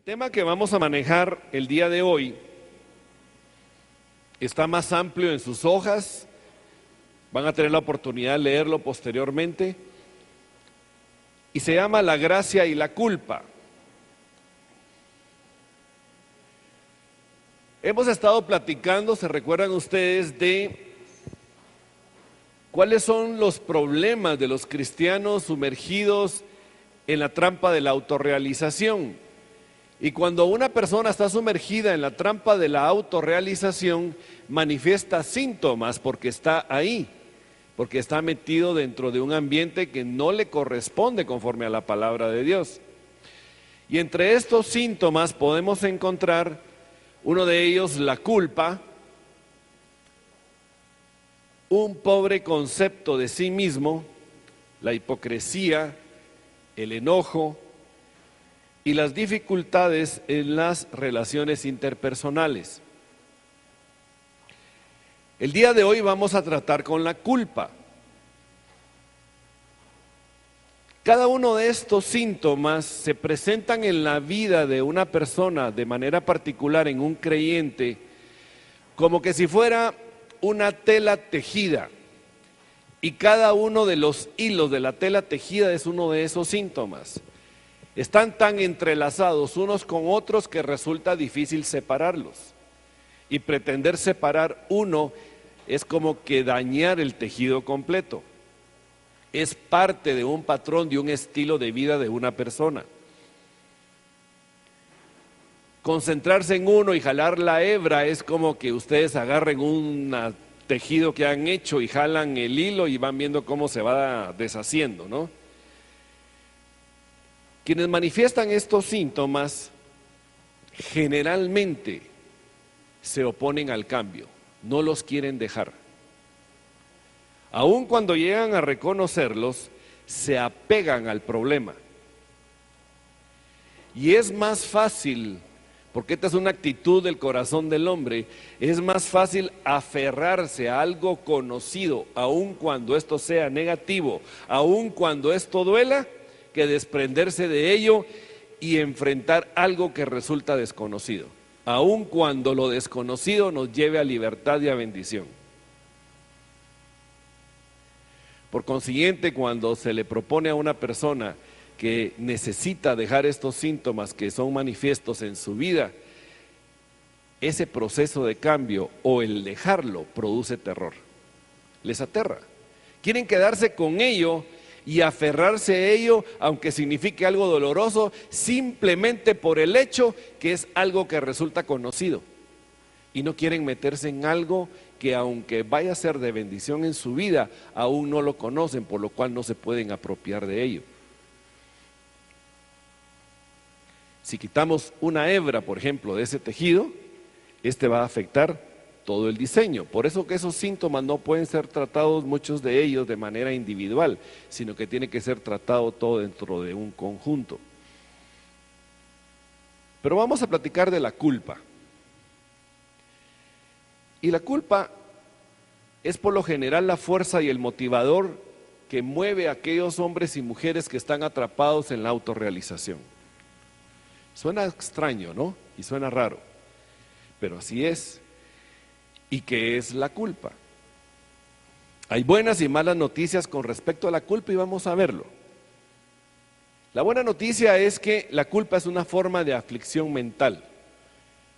tema que vamos a manejar el día de hoy está más amplio en sus hojas, van a tener la oportunidad de leerlo posteriormente, y se llama La gracia y la culpa. Hemos estado platicando, se recuerdan ustedes, de cuáles son los problemas de los cristianos sumergidos en la trampa de la autorrealización. Y cuando una persona está sumergida en la trampa de la autorrealización, manifiesta síntomas porque está ahí, porque está metido dentro de un ambiente que no le corresponde conforme a la palabra de Dios. Y entre estos síntomas podemos encontrar uno de ellos, la culpa, un pobre concepto de sí mismo, la hipocresía, el enojo y las dificultades en las relaciones interpersonales. El día de hoy vamos a tratar con la culpa. Cada uno de estos síntomas se presentan en la vida de una persona, de manera particular en un creyente, como que si fuera una tela tejida, y cada uno de los hilos de la tela tejida es uno de esos síntomas. Están tan entrelazados unos con otros que resulta difícil separarlos. Y pretender separar uno es como que dañar el tejido completo. Es parte de un patrón, de un estilo de vida de una persona. Concentrarse en uno y jalar la hebra es como que ustedes agarren un tejido que han hecho y jalan el hilo y van viendo cómo se va deshaciendo, ¿no? Quienes manifiestan estos síntomas generalmente se oponen al cambio, no los quieren dejar. Aun cuando llegan a reconocerlos, se apegan al problema. Y es más fácil, porque esta es una actitud del corazón del hombre, es más fácil aferrarse a algo conocido, aun cuando esto sea negativo, aun cuando esto duela, que desprenderse de ello y enfrentar algo que resulta desconocido, aun cuando lo desconocido nos lleve a libertad y a bendición. Por consiguiente, cuando se le propone a una persona que necesita dejar estos síntomas que son manifiestos en su vida, ese proceso de cambio o el dejarlo produce terror, les aterra. Quieren quedarse con ello y aferrarse a ello, aunque signifique algo doloroso, simplemente por el hecho que es algo que resulta conocido. Y no quieren meterse en algo que, aunque vaya a ser de bendición en su vida, aún no lo conocen, por lo cual no se pueden apropiar de ello. Si quitamos una hebra, por ejemplo, de ese tejido, este va a afectar todo el diseño. Por eso que esos síntomas no pueden ser tratados, muchos de ellos, de manera individual, sino que tiene que ser tratado todo dentro de un conjunto. Pero vamos a platicar de la culpa. Y la culpa es por lo general la fuerza y el motivador que mueve a aquellos hombres y mujeres que están atrapados en la autorrealización. Suena extraño, ¿no? Y suena raro, pero así es. ¿Y qué es la culpa? Hay buenas y malas noticias con respecto a la culpa y vamos a verlo. La buena noticia es que la culpa es una forma de aflicción mental.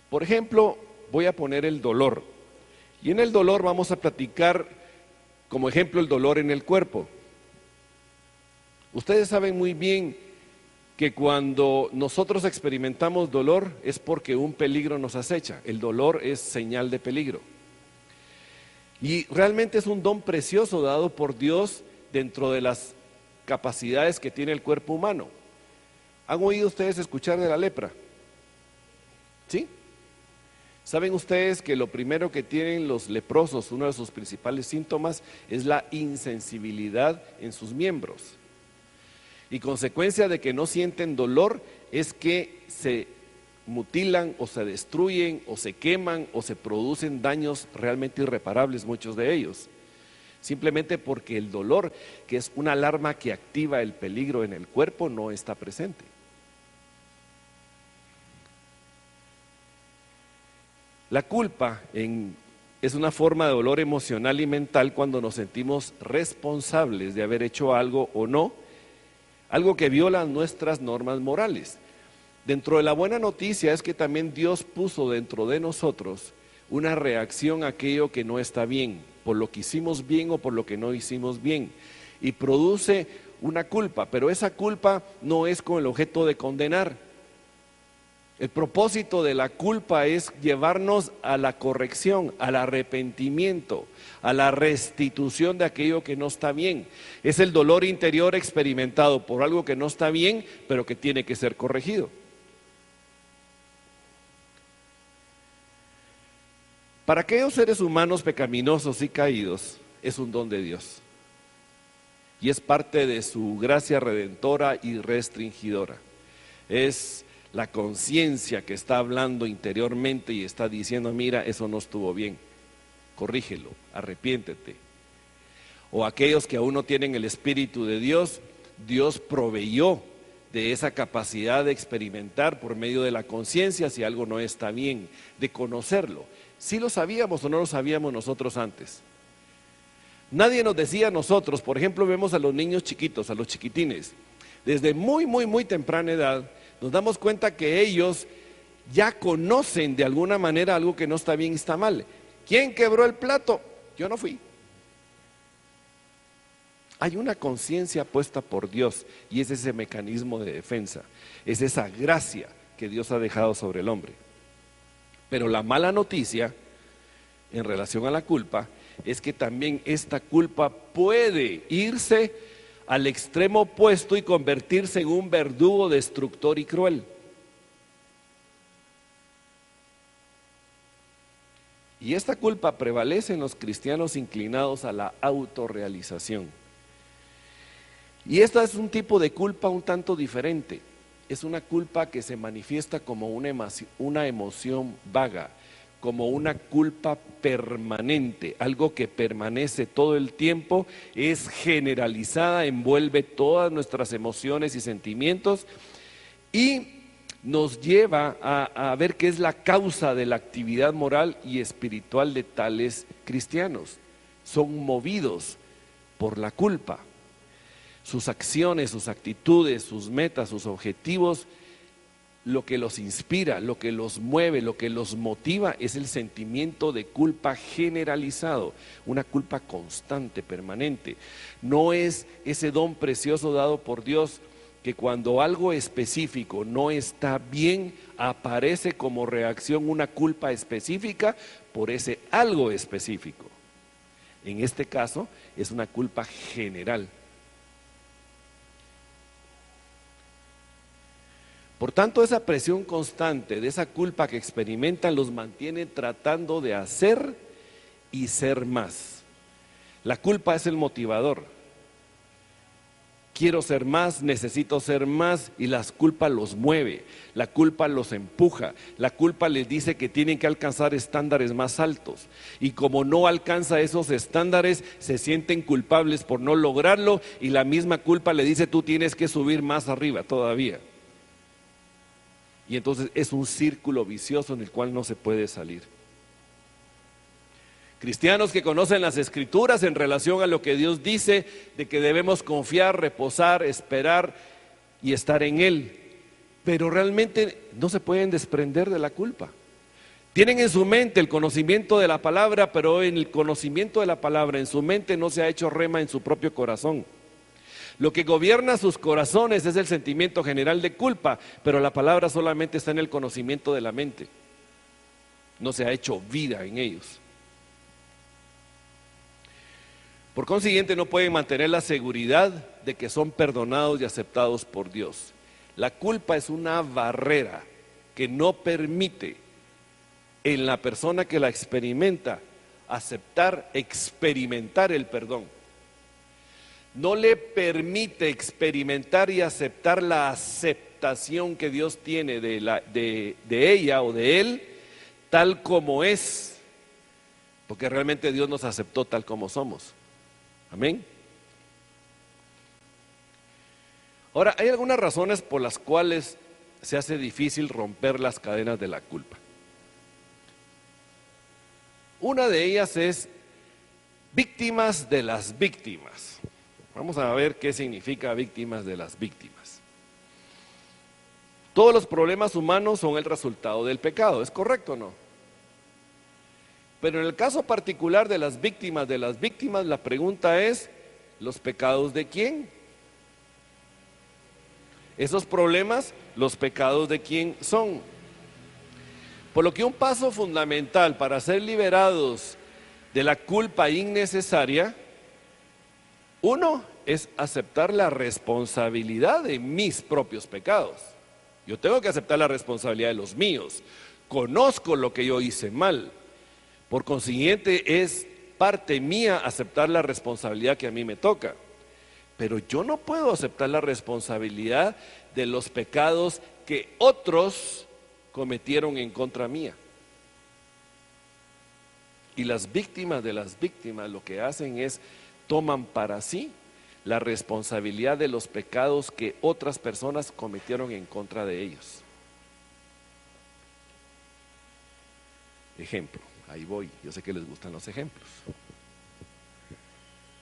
Por ejemplo, voy a poner el dolor. Y en el dolor vamos a platicar como ejemplo el dolor en el cuerpo. Ustedes saben muy bien que cuando nosotros experimentamos dolor es porque un peligro nos acecha. El dolor es señal de peligro. Y realmente es un don precioso dado por Dios dentro de las capacidades que tiene el cuerpo humano. ¿Han oído ustedes escuchar de la lepra? ¿Sí? ¿Saben ustedes que lo primero que tienen los leprosos, uno de sus principales síntomas, es la insensibilidad en sus miembros? Y consecuencia de que no sienten dolor es que se mutilan o se destruyen o se queman o se producen daños realmente irreparables, muchos de ellos, simplemente porque el dolor, que es una alarma que activa el peligro en el cuerpo, no está presente. La culpa es una forma de dolor emocional y mental cuando nos sentimos responsables de haber hecho algo o no, algo que viola nuestras normas morales. Dentro de la buena noticia es que también Dios puso dentro de nosotros una reacción a aquello que no está bien, por lo que hicimos bien o por lo que no hicimos bien, y produce una culpa, pero esa culpa no es con el objeto de condenar. El propósito de la culpa es llevarnos a la corrección, al arrepentimiento, a la restitución de aquello que no está bien. Es el dolor interior experimentado por algo que no está bien, pero que tiene que ser corregido. Para aquellos seres humanos pecaminosos y caídos, es un don de Dios. Y es parte de su gracia redentora y restringidora. Es la conciencia que está hablando interiormente y está diciendo, mira, eso no estuvo bien, corrígelo, arrepiéntete. O aquellos que aún no tienen el Espíritu de Dios, Dios proveyó de esa capacidad de experimentar por medio de la conciencia si algo no está bien, de conocerlo. Si lo sabíamos o no lo sabíamos nosotros antes. Nadie nos decía a nosotros, por ejemplo, vemos a los niños chiquitos, a los chiquitines, desde muy temprana edad, nos damos cuenta que ellos ya conocen de alguna manera algo que no está bien y está mal. ¿Quién quebró el plato? Yo no fui. Hay una conciencia puesta por Dios y es ese mecanismo de defensa, es esa gracia que Dios ha dejado sobre el hombre. Pero la mala noticia en relación a la culpa es que también esta culpa puede irse al extremo opuesto y convertirse en un verdugo destructor y cruel. Y esta culpa prevalece en los cristianos inclinados a la autorrealización. Y esta es un tipo de culpa un tanto diferente. Es una culpa que se manifiesta como una emoción vaga, como una culpa permanente, algo que permanece todo el tiempo, es generalizada, envuelve todas nuestras emociones y sentimientos y nos lleva a ver qué es la causa de la actividad moral y espiritual de tales cristianos. Son movidos por la culpa. Sus acciones, sus actitudes, sus metas, sus objetivos, lo que los inspira, lo que los mueve, lo que los motiva es el sentimiento de culpa generalizado, una culpa constante, permanente. No es ese don precioso dado por Dios que cuando algo específico no está bien, aparece como reacción una culpa específica por ese algo específico. En este caso es una culpa general. Por tanto, esa presión constante de esa culpa que experimentan los mantiene tratando de hacer y ser más. La culpa es el motivador. Quiero ser más, necesito ser más y la culpa los mueve, la culpa los empuja, la culpa les dice que tienen que alcanzar estándares más altos y como no alcanza esos estándares se sienten culpables por no lograrlo y la misma culpa le dice tú tienes que subir más arriba todavía. Y entonces es un círculo vicioso en el cual no se puede salir. Cristianos que conocen las Escrituras en relación a lo que Dios dice, de que debemos confiar, reposar, esperar y estar en Él, pero realmente no se pueden desprender de la culpa. Tienen en su mente el conocimiento de la palabra, pero en el conocimiento de la palabra, en su mente no se ha hecho rema en su propio corazón. Lo que gobierna sus corazones es el sentimiento general de culpa, pero la palabra solamente está en el conocimiento de la mente. No se ha hecho vida en ellos. Por consiguiente, no pueden mantener la seguridad de que son perdonados y aceptados por Dios. La culpa es una barrera que no permite en la persona que la experimenta experimentar el perdón. No le permite experimentar y aceptar la aceptación que Dios tiene de ella o de él, tal como es, porque realmente Dios nos aceptó tal como somos. Amén. Ahora, hay algunas razones por las cuales se hace difícil romper las cadenas de la culpa. Una de ellas es víctimas de las víctimas. Vamos a ver qué significa víctimas de las víctimas. Todos los problemas humanos son el resultado del pecado, ¿es correcto o no? Pero en el caso particular de las víctimas, la pregunta es, ¿los pecados de quién? Esos problemas, ¿los pecados de quién son? Por lo que un paso fundamental para ser liberados de la culpa innecesaria, uno es aceptar la responsabilidad de mis propios pecados. Yo tengo que aceptar la responsabilidad de los míos. Conozco lo que yo hice mal. Por consiguiente, es parte mía aceptar la responsabilidad que a mí me toca. Pero yo no puedo aceptar la responsabilidad de los pecados que otros cometieron en contra mía. Y las víctimas de las víctimas lo que hacen es, toman para sí la responsabilidad de los pecados que otras personas cometieron en contra de ellos. Ejemplo, ahí voy, yo sé que les gustan los ejemplos.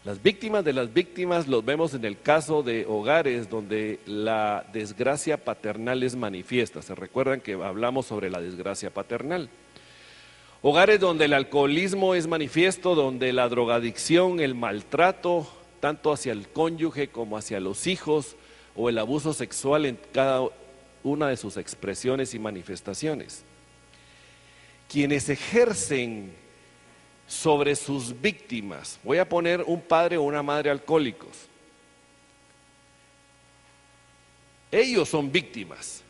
Las víctimas de las víctimas los vemos en el caso de hogares donde la desgracia paternal es manifiesta. ¿Se recuerdan que hablamos sobre la desgracia paternal? Hogares donde el alcoholismo es manifiesto, donde la drogadicción, el maltrato, tanto hacia el cónyuge como hacia los hijos, o el abuso sexual en cada una de sus expresiones y manifestaciones. Quienes ejercen sobre sus víctimas, voy a poner un padre o una madre alcohólicos, ellos son víctimas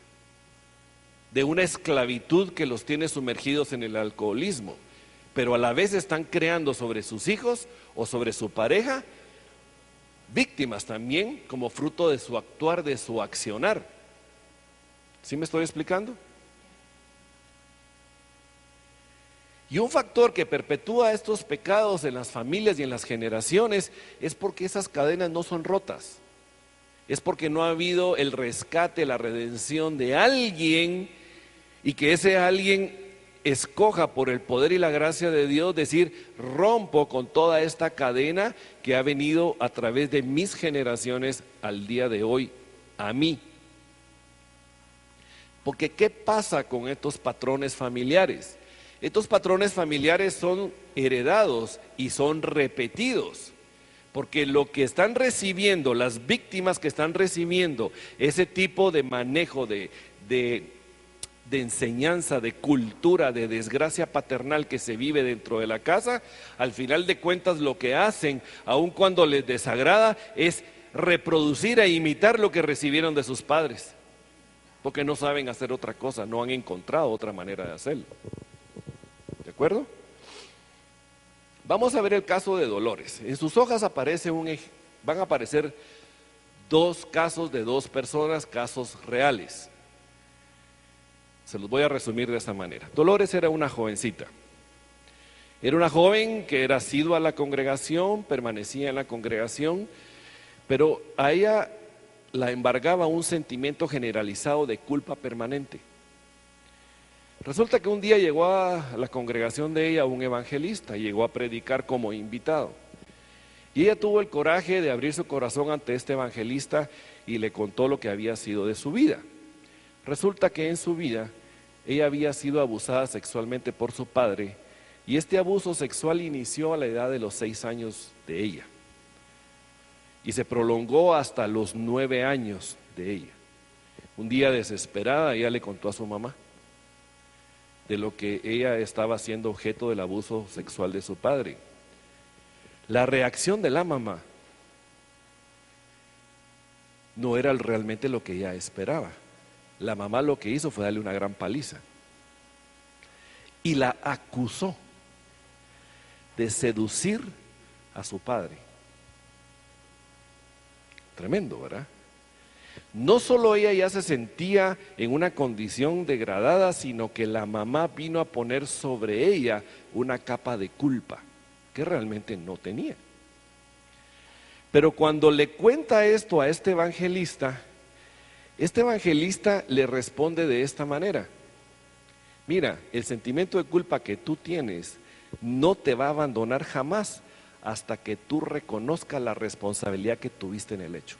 de una esclavitud que los tiene sumergidos en el alcoholismo, pero a la vez están creando sobre sus hijos o sobre su pareja víctimas también como fruto de su actuar, de su accionar. ¿Sí me estoy explicando? Y un factor que perpetúa estos pecados en las familias y en las generaciones es porque esas cadenas no son rotas. Es porque no ha habido el rescate, la redención de alguien, y que ese alguien escoja por el poder y la gracia de Dios decir, rompo con toda esta cadena que ha venido a través de mis generaciones al día de hoy a mí. Porque ¿qué pasa con estos patrones familiares? Estos patrones familiares son heredados y son repetidos, porque lo que están recibiendo, las víctimas que están recibiendo ese tipo de manejo de enseñanza, de cultura, de desgracia paternal que se vive dentro de la casa, al final de cuentas lo que hacen, aun cuando les desagrada, es reproducir e imitar lo que recibieron de sus padres, porque no saben hacer otra cosa, no han encontrado otra manera de hacerlo. ¿De acuerdo? Vamos a ver el caso de Dolores. En sus hojas van a aparecer dos casos de dos personas, casos reales. Se los voy a resumir de esta manera. Dolores era una jovencita. Era una joven que era asidua a la congregación, permanecía en la congregación, pero a ella la embargaba un sentimiento generalizado de culpa permanente. Resulta que un día llegó a la congregación de ella un evangelista, llegó a predicar como invitado. Y ella tuvo el coraje de abrir su corazón ante este evangelista y le contó lo que había sido de su vida. Resulta que en su vida ella había sido abusada sexualmente por su padre, y este abuso sexual inició a la edad de los 6 años de ella y se prolongó hasta los 9 años de ella. Un día desesperada ella le contó a su mamá de lo que ella estaba siendo objeto del abuso sexual de su padre. La reacción de la mamá no era realmente lo que ella esperaba. La mamá lo que hizo fue darle una gran paliza y la acusó de seducir a su padre. Tremendo, ¿verdad? No solo ella ya se sentía en una condición degradada, sino que la mamá vino a poner sobre ella una capa de culpa que realmente no tenía. Pero cuando le cuenta esto a este evangelista le responde de esta manera: mira, el sentimiento de culpa que tú tienes no te va a abandonar jamás hasta que tú reconozcas la responsabilidad que tuviste en el hecho.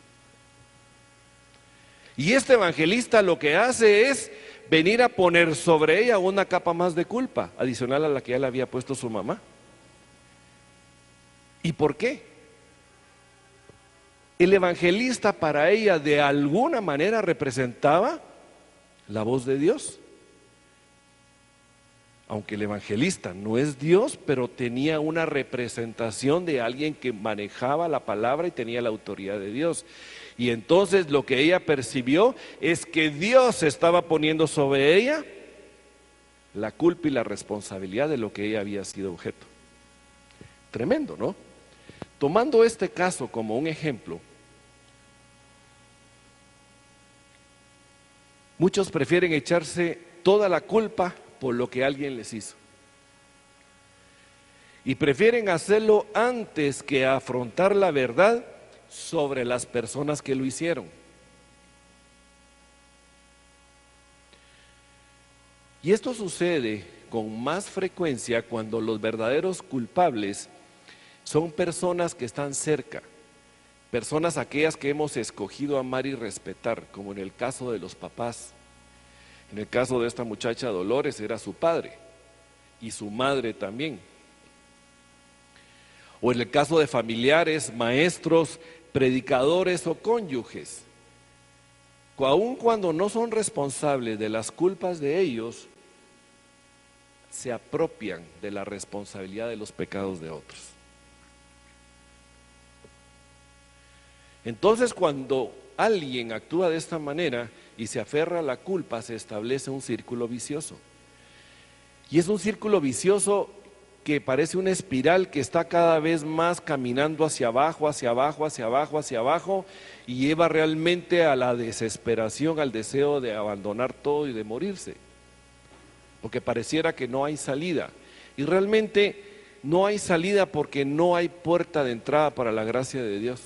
Y este evangelista lo que hace es venir a poner sobre ella una capa más de culpa, adicional a la que ya le había puesto su mamá. ¿Y por qué? El evangelista para ella de alguna manera representaba la voz de Dios. Aunque el evangelista no es Dios, pero tenía una representación de alguien que manejaba la palabra y tenía la autoridad de Dios. Y entonces lo que ella percibió es que Dios estaba poniendo sobre ella la culpa y la responsabilidad de lo que ella había sido objeto. Tremendo, ¿no? Tomando este caso como un ejemplo, muchos prefieren echarse toda la culpa por lo que alguien les hizo. Y prefieren hacerlo antes que afrontar la verdad sobre las personas que lo hicieron. Y esto sucede con más frecuencia cuando los verdaderos culpables son personas que están cerca, personas aquellas que hemos escogido amar y respetar, como en el caso de los papás. En el caso de esta muchacha Dolores era su padre y su madre también. O en el caso de familiares, maestros, predicadores o cónyuges. Aun cuando no son responsables de las culpas de ellos, se apropian de la responsabilidad de los pecados de otros. Entonces, cuando alguien actúa de esta manera y se aferra a la culpa, se establece un círculo vicioso. Y es un círculo vicioso que parece una espiral que está cada vez más caminando hacia abajo, hacia abajo, hacia abajo, hacia abajo, y lleva realmente a la desesperación, al deseo de abandonar todo y de morirse, porque pareciera que no hay salida. Y realmente no hay salida porque no hay puerta de entrada para la gracia de Dios.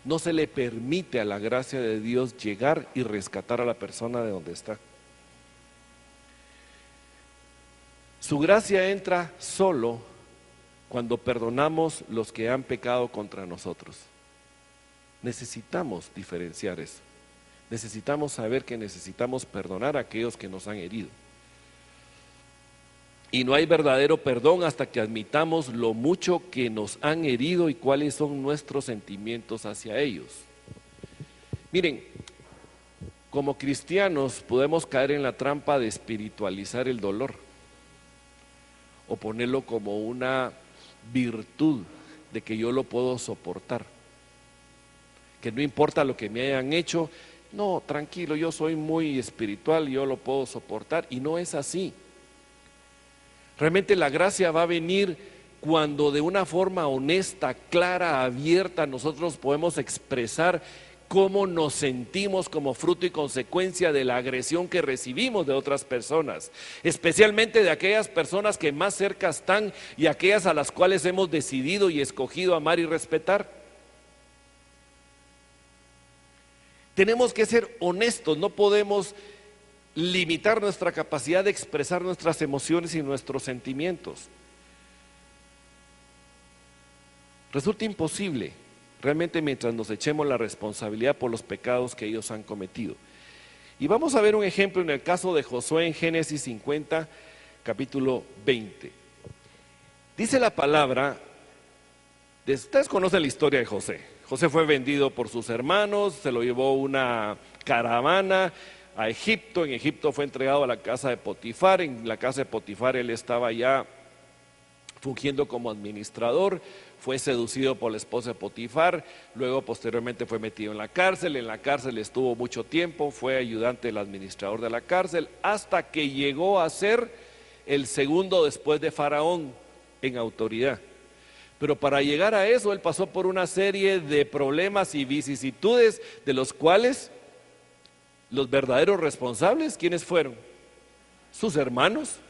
No se le permite a la gracia de Dios llegar y rescatar a la persona de donde está. Su gracia entra solo cuando perdonamos los que han pecado contra nosotros. Necesitamos diferenciar eso. Necesitamos saber que necesitamos perdonar a aquellos que nos han herido. Y no hay verdadero perdón hasta que admitamos lo mucho que nos han herido y cuáles son nuestros sentimientos hacia ellos. Miren, como cristianos podemos caer en la trampa de espiritualizar el dolor o ponerlo como una virtud de que yo lo puedo soportar, que no importa lo que me hayan hecho, no, tranquilo, yo soy muy espiritual, yo lo puedo soportar, y no es así. Realmente la gracia va a venir cuando de una forma honesta, clara, abierta, nosotros podemos expresar cómo nos sentimos como fruto y consecuencia de la agresión que recibimos de otras personas, especialmente de aquellas personas que más cerca están y aquellas a las cuales hemos decidido y escogido amar y respetar. Tenemos que ser honestos, no podemos limitar nuestra capacidad de expresar nuestras emociones y nuestros sentimientos. Resulta imposible realmente mientras nos echemos la responsabilidad por los pecados que ellos han cometido. Y vamos a ver un ejemplo en el caso de Josué en Génesis 50, capítulo 20. Dice la palabra, ustedes conocen la historia de José. José fue vendido por sus hermanos, se lo llevó una caravana a Egipto. En Egipto fue entregado a la casa de Potifar. En la casa de Potifar él estaba ya fungiendo como administrador. Fue seducido por la esposa de Potifar, luego posteriormente fue metido en la cárcel estuvo mucho tiempo, fue ayudante del administrador de la cárcel, hasta que llegó a ser el segundo después de Faraón en autoridad. Pero para llegar a eso, él pasó por una serie de problemas y vicisitudes, de los cuales los verdaderos responsables, ¿quiénes fueron? Sus hermanos.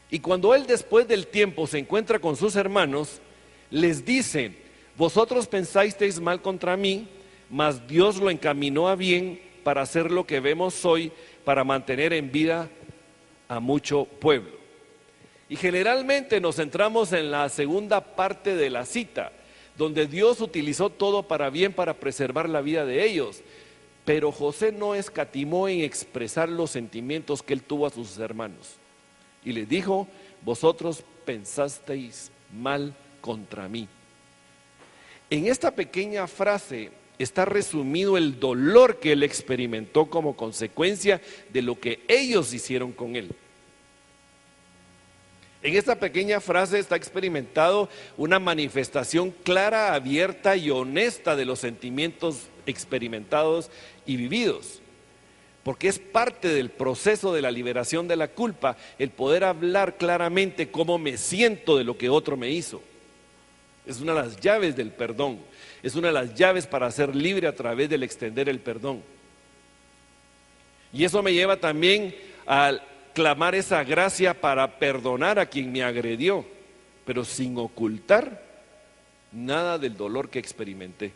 Y cuando él después del tiempo se encuentra con sus hermanos, les dice: vosotros pensasteis mal contra mí, mas Dios lo encaminó a bien para hacer lo que vemos hoy, para mantener en vida a mucho pueblo. Y generalmente nos centramos en la segunda parte de la cita, donde Dios utilizó todo para bien para preservar la vida de ellos. Pero José no escatimó en expresar los sentimientos que él tuvo a sus hermanos. Y les dijo: vosotros pensasteis mal contra mí. En esta pequeña frase está resumido el dolor que él experimentó como consecuencia de lo que ellos hicieron con él. En esta pequeña frase está experimentado una manifestación clara, abierta y honesta de los sentimientos experimentados y vividos, porque es parte del proceso de la liberación de la culpa el poder hablar claramente cómo me siento de lo que otro me hizo. Es una de las llaves del perdón, es una de las llaves para ser libre a través del extender el perdón. Y eso me lleva también a clamar esa gracia para perdonar a quien me agredió, pero sin ocultar nada del dolor que experimenté.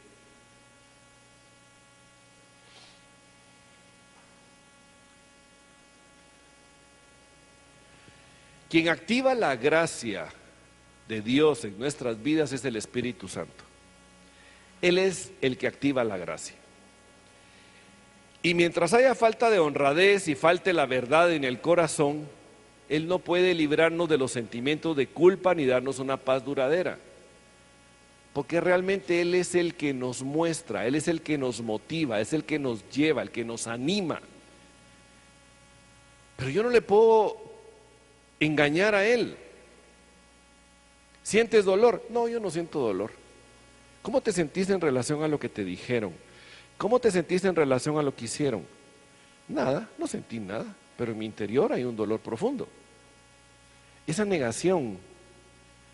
Quien activa la gracia de Dios en nuestras vidas es el Espíritu Santo. Él es el que activa la gracia. Y mientras haya falta de honradez y falte la verdad en el corazón, Él no puede librarnos de los sentimientos de culpa ni darnos una paz duradera. Porque realmente Él es el que nos muestra, Él es el que nos motiva, es el que nos lleva, el que nos anima. Pero yo no le puedo engañar a Él. ¿Sientes dolor? No, yo no siento dolor. ¿Cómo te sentiste en relación a lo que te dijeron? ¿Cómo te sentiste en relación a lo que hicieron? Nada, no sentí nada, pero en mi interior hay un dolor profundo. Esa negación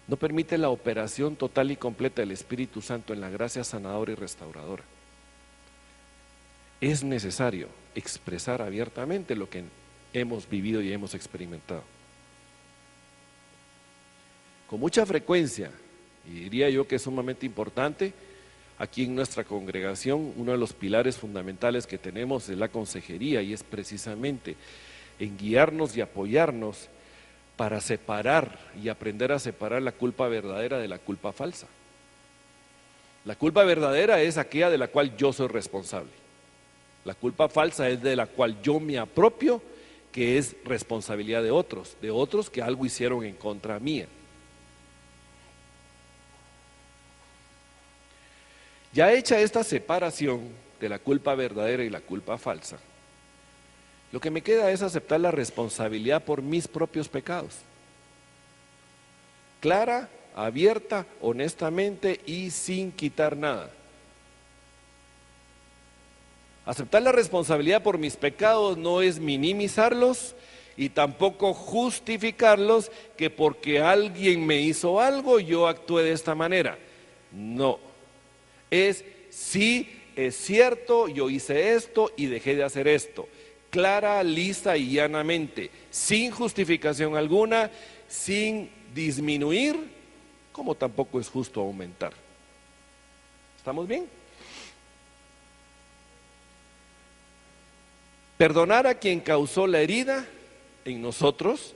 no permite la operación total y completa del Espíritu Santo en la gracia sanadora y restauradora. Es necesario expresar abiertamente lo que hemos vivido y hemos experimentado. Con mucha frecuencia, y diría yo que es sumamente importante, aquí en nuestra congregación uno de los pilares fundamentales que tenemos es la consejería, y es precisamente en guiarnos y apoyarnos para separar y aprender a separar la culpa verdadera de la culpa falsa. La culpa verdadera es aquella de la cual yo soy responsable. La culpa falsa es de la cual yo me apropio, que es responsabilidad de otros que algo hicieron en contra mía. Ya hecha esta separación de la culpa verdadera y la culpa falsa, lo que me queda es aceptar la responsabilidad por mis propios pecados. Clara, abierta, honestamente y sin quitar nada. Aceptar la responsabilidad por mis pecados no es minimizarlos y tampoco justificarlos, que porque alguien me hizo algo yo actué de esta manera. No. Es, sí, es cierto, yo hice esto y dejé de hacer esto. Clara, lisa y llanamente, sin justificación alguna, sin disminuir, como tampoco es justo aumentar. ¿Estamos bien? Perdonar a quien causó la herida en nosotros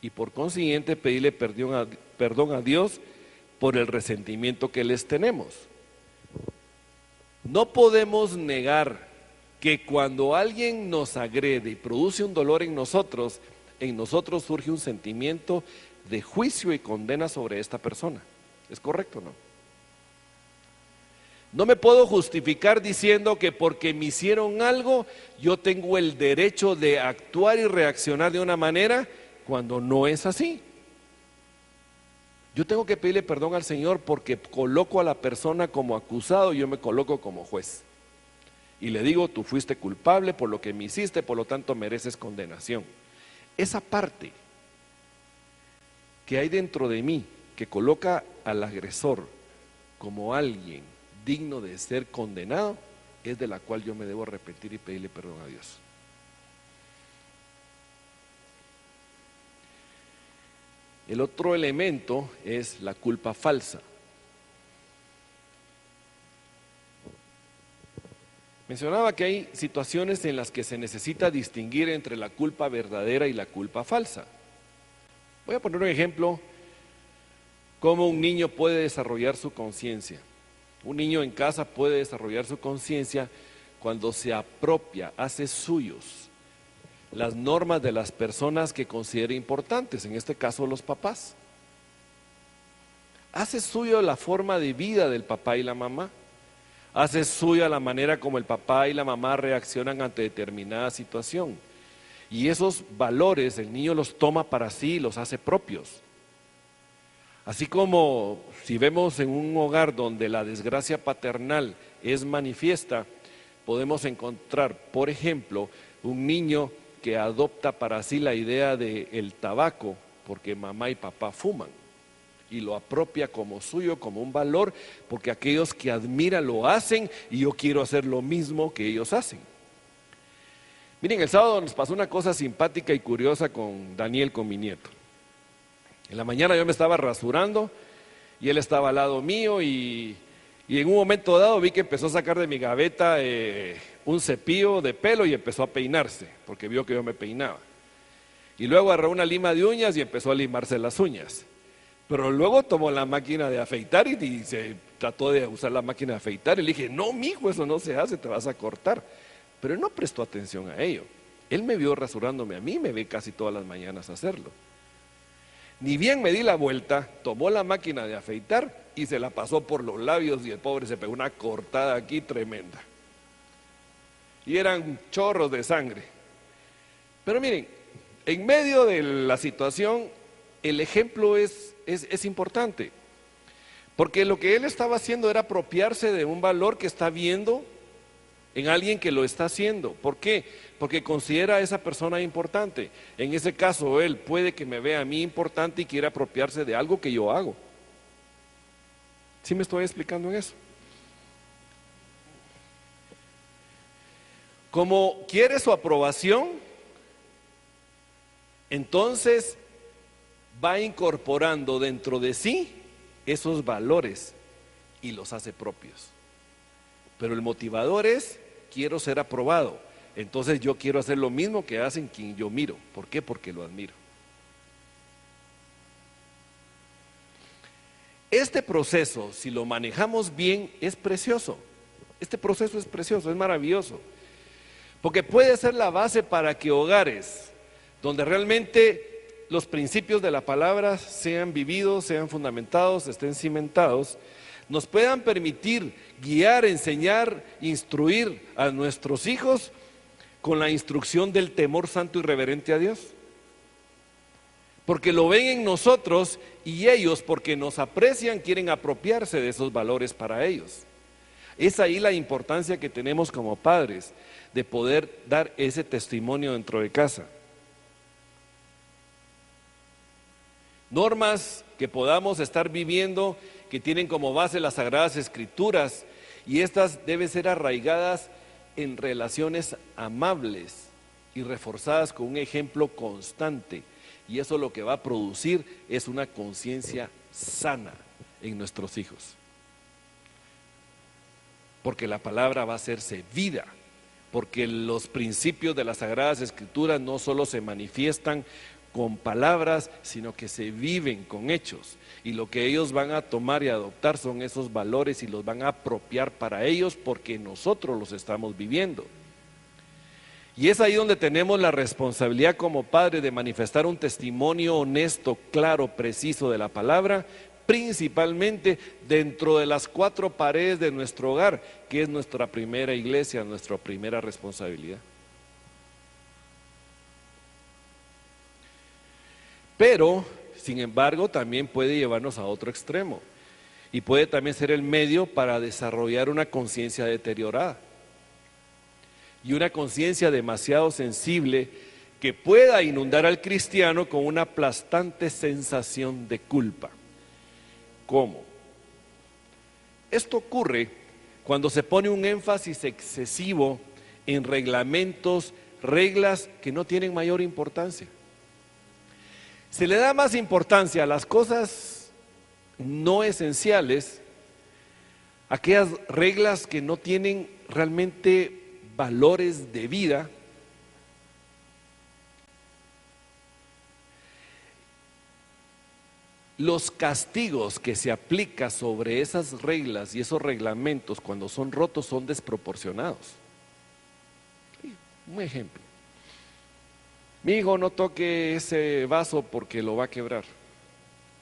y por consiguiente pedirle perdón a Dios por el resentimiento que les tenemos. No podemos negar que cuando alguien nos agrede y produce un dolor en nosotros surge un sentimiento de juicio y condena sobre esta persona. ¿Es correcto o no? No me puedo justificar diciendo que porque me hicieron algo, yo tengo el derecho de actuar y reaccionar de una manera cuando no es así. Yo tengo que pedirle perdón al Señor porque coloco a la persona como acusado y yo me coloco como juez. Y le digo: tú fuiste culpable por lo que me hiciste, por lo tanto mereces condenación. Esa parte que hay dentro de mí, que coloca al agresor como alguien digno de ser condenado, es de la cual yo me debo arrepentir y pedirle perdón a Dios. El otro elemento es la culpa falsa. Mencionaba que hay situaciones en las que se necesita distinguir entre la culpa verdadera y la culpa falsa. Voy a poner un ejemplo, cómo un niño puede desarrollar su conciencia. Un niño en casa puede desarrollar su conciencia cuando se apropia, hace suyos las normas de las personas que considera importantes, en este caso los papás. Hace suyo la forma de vida del papá y la mamá. Hace suya la manera como el papá y la mamá reaccionan ante determinada situación. Y esos valores el niño los toma para sí y los hace propios. Así como si vemos en un hogar donde la desgracia paternal es manifiesta, podemos encontrar, por ejemplo, un niño que adopta para sí la idea del tabaco porque mamá y papá fuman y lo apropia como suyo, como un valor, porque aquellos que admira lo hacen y yo quiero hacer lo mismo que ellos hacen. Miren, el sábado nos pasó una cosa simpática y curiosa con Daniel, con mi nieto. En la mañana yo me estaba rasurando y él estaba al lado mío y en un momento dado vi que empezó a sacar de mi gaveta un cepillo de pelo y empezó a peinarse, porque vio que yo me peinaba. Y luego agarró una lima de uñas y empezó a limarse las uñas. Pero luego tomó la máquina de afeitar y se trató de usar la máquina de afeitar y le dije, no, mijo, eso no se hace, te vas a cortar. Pero él no prestó atención a ello. Él me vio rasurándome a mí, me ve casi todas las mañanas hacerlo. Ni bien me di la vuelta, tomó la máquina de afeitar y se la pasó por los labios y el pobre se pegó una cortada aquí tremenda. Y eran chorros de sangre. Pero miren, en medio de la situación, el ejemplo es importante. Porque lo que él estaba haciendo era apropiarse de un valor que está viendo en alguien que lo está haciendo. ¿Por qué? Porque considera a esa persona importante. En ese caso, él puede que me vea a mí importante y quiera apropiarse de algo que yo hago. ¿Sí me estoy explicando en eso? Como quiere su aprobación, entonces va incorporando dentro de sí esos valores y los hace propios. Pero el motivador es, quiero ser aprobado, entonces yo quiero hacer lo mismo que hacen quien yo miro. ¿Por qué? Porque lo admiro. Este proceso, si lo manejamos bien, es precioso. Este proceso es precioso, es maravilloso. Porque puede ser la base para que hogares donde realmente los principios de la palabra sean vividos, sean fundamentados, estén cimentados, nos puedan permitir guiar, enseñar, instruir a nuestros hijos con la instrucción del temor santo y reverente a Dios. Porque lo ven en nosotros y ellos, porque nos aprecian, quieren apropiarse de esos valores para ellos. Es ahí la importancia que tenemos como padres de poder dar ese testimonio dentro de casa. Normas que podamos estar viviendo, que tienen como base las Sagradas Escrituras, y estas deben ser arraigadas en relaciones amables y reforzadas con un ejemplo constante, y eso lo que va a producir es una conciencia sana en nuestros hijos, porque la palabra va a hacerse vida, porque los principios de las Sagradas Escrituras no solo se manifiestan con palabras, sino que se viven con hechos, y lo que ellos van a tomar y adoptar son esos valores y los van a apropiar para ellos porque nosotros los estamos viviendo. Y es ahí donde tenemos la responsabilidad como padres de manifestar un testimonio honesto, claro, preciso de la palabra, principalmente dentro de las 4 paredes de nuestro hogar, que es nuestra primera iglesia, nuestra primera responsabilidad. Pero, sin embargo, también puede llevarnos a otro extremo y puede también ser el medio para desarrollar una conciencia deteriorada y una conciencia demasiado sensible que pueda inundar al cristiano con una aplastante sensación de culpa. ¿Cómo? Esto ocurre cuando se pone un énfasis excesivo en reglamentos, reglas que no tienen mayor importancia. Se le da más importancia a las cosas no esenciales, aquellas reglas que no tienen realmente valores de vida, los castigos que se aplican sobre esas reglas y esos reglamentos cuando son rotos son desproporcionados. Un ejemplo: mi hijo no toque ese vaso porque lo va a quebrar.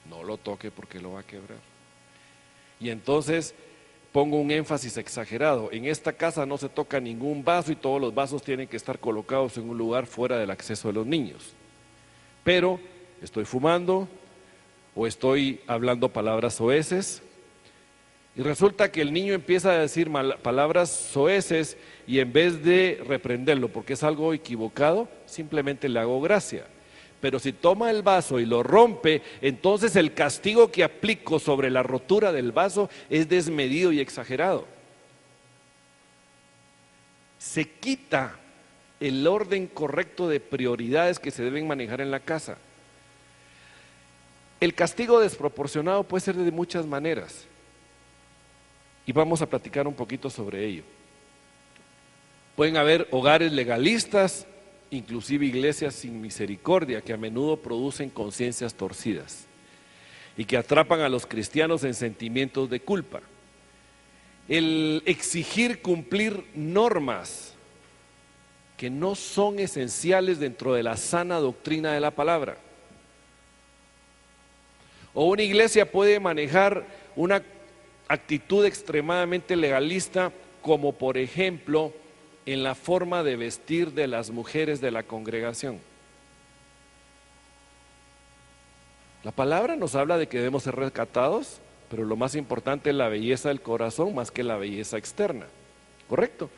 No lo toque porque lo va a quebrar. Y entonces pongo un énfasis exagerado: en esta casa no se toca ningún vaso y todos los vasos tienen que estar colocados en un lugar fuera del acceso de los niños. Pero estoy fumando o estoy hablando palabras soeces y resulta que el niño empieza a decir palabras soeces, y en vez de reprenderlo porque es algo equivocado, simplemente le hago gracia. Pero si toma el vaso y lo rompe, entonces el castigo que aplico sobre la rotura del vaso es desmedido y exagerado. Se quita el orden correcto de prioridades que se deben manejar en la casa. El castigo desproporcionado puede ser de muchas maneras y vamos a platicar un poquito sobre ello. Pueden haber hogares legalistas, inclusive iglesias sin misericordia, que a menudo producen conciencias torcidas y que atrapan a los cristianos en sentimientos de culpa. El exigir cumplir normas que no son esenciales dentro de la sana doctrina de la palabra. O una iglesia puede manejar una actitud extremadamente legalista, como por ejemplo en la forma de vestir de las mujeres de la congregación. La palabra nos habla de que debemos ser rescatados, pero lo más importante es la belleza del corazón más que la belleza externa, ¿correcto?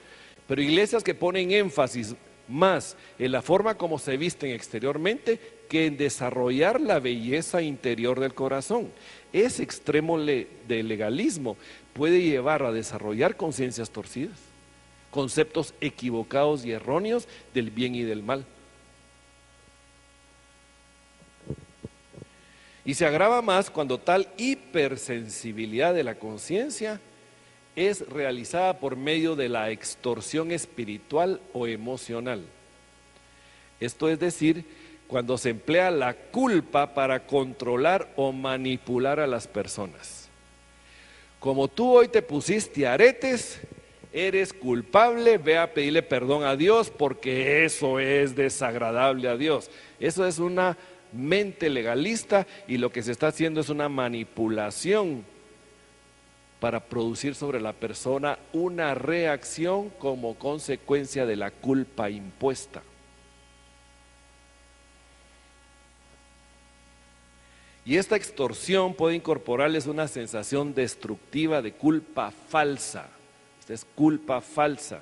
Pero iglesias que ponen énfasis más en la forma como se visten exteriormente que en desarrollar la belleza interior del corazón. Ese extremo de legalismo puede llevar a desarrollar conciencias torcidas, conceptos equivocados y erróneos del bien y del mal. Y se agrava más cuando tal hipersensibilidad de la conciencia es realizada por medio de la extorsión espiritual o emocional. Esto es decir, cuando se emplea la culpa para controlar o manipular a las personas. Como tú hoy te pusiste aretes, eres culpable, ve a pedirle perdón a Dios porque eso es desagradable a Dios. Eso es una mente legalista y lo que se está haciendo es una manipulación para producir sobre la persona una reacción como consecuencia de la culpa impuesta. Y esta extorsión puede incorporarles una sensación destructiva de culpa falsa. Esta es culpa falsa.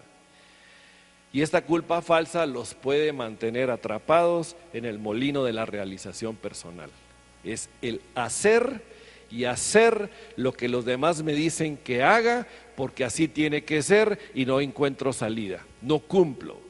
Y esta culpa falsa los puede mantener atrapados en el molino de la realización personal. Es el hacer y hacer lo que los demás me dicen que haga, porque así tiene que ser y no encuentro salida, no cumplo.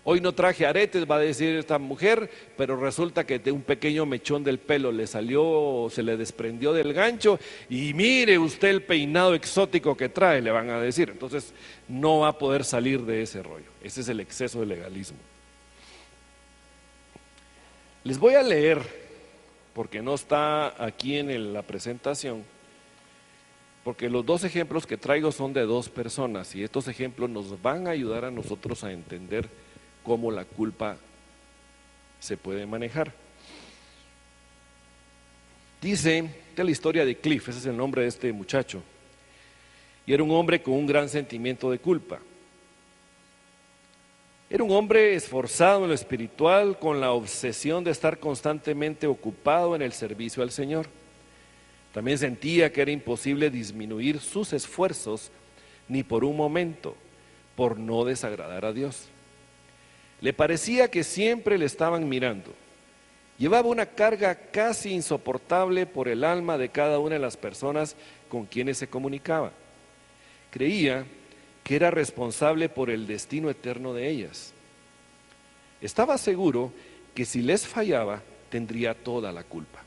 Hoy no traje aretes, va a decir esta mujer, pero resulta que de un pequeño mechón del pelo le salió, se le desprendió del gancho, y mire usted el peinado exótico que trae, le van a decir. Entonces no va a poder salir de ese rollo. Ese es el exceso de legalismo. Les voy a leer, porque no está aquí en la presentación, porque los dos ejemplos que traigo son de dos personas, y estos ejemplos nos van a ayudar a nosotros a entender cómo la culpa se puede manejar. Dice de la historia de Cliff, ese es el nombre de este muchacho, y era un hombre con un gran sentimiento de culpa. Era un hombre esforzado en lo espiritual, con la obsesión de estar constantemente ocupado en el servicio al Señor. También sentía que era imposible disminuir sus esfuerzos ni por un momento, por no desagradar a Dios. Le parecía que siempre le estaban mirando. Llevaba una carga casi insoportable por el alma de cada una de las personas con quienes se comunicaba. Creía que era responsable por el destino eterno de ellas. Estaba seguro que si les fallaba, tendría toda la culpa.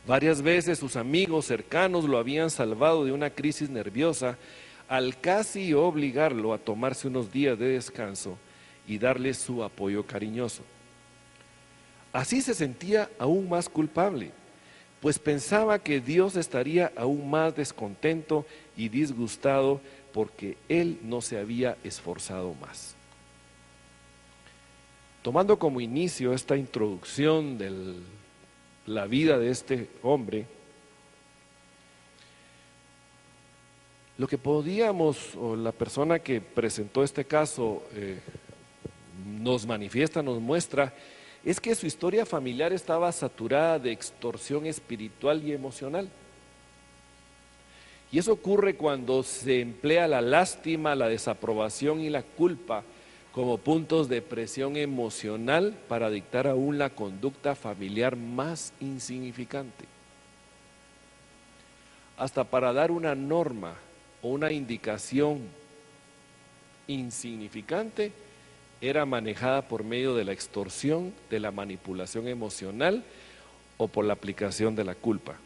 Varias veces sus amigos cercanos lo habían salvado de una crisis nerviosa al casi obligarlo a tomarse unos días de descanso y darle su apoyo cariñoso. Así se sentía aún más culpable, pues pensaba que Dios estaría aún más descontento y disgustado porque él no se había esforzado más. Tomando como inicio esta introducción de la vida de este hombre, lo que podíamos, o la persona que presentó este caso nos manifiesta, nos muestra, es que su historia familiar estaba saturada de extorsión espiritual y emocional. Y eso ocurre cuando se emplea la lástima, la desaprobación y la culpa como puntos de presión emocional para dictar aún la conducta familiar más insignificante. Hasta para dar una norma o una indicación insignificante era manejada por medio de la extorsión, de la manipulación emocional o por la aplicación de la culpa.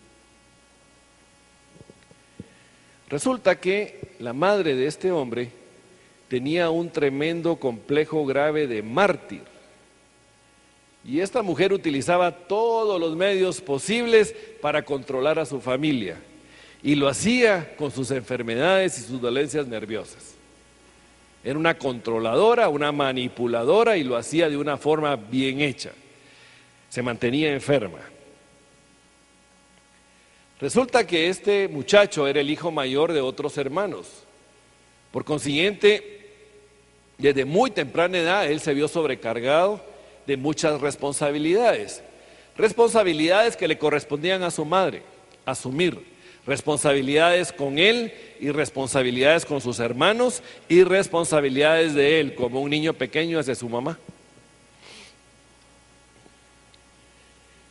Resulta que la madre de este hombre tenía un tremendo complejo grave de mártir. Y esta mujer utilizaba todos los medios posibles para controlar a su familia. Y lo hacía con sus enfermedades y sus dolencias nerviosas. Era una controladora, una manipuladora y lo hacía de una forma bien hecha. Se mantenía enferma. Resulta que este muchacho era el hijo mayor de otros hermanos. Por consiguiente, desde muy temprana edad él se vio sobrecargado de muchas responsabilidades. Responsabilidades que le correspondían a su madre asumir. Responsabilidades con él y responsabilidades con sus hermanos y responsabilidades de él como un niño pequeño hacia su mamá.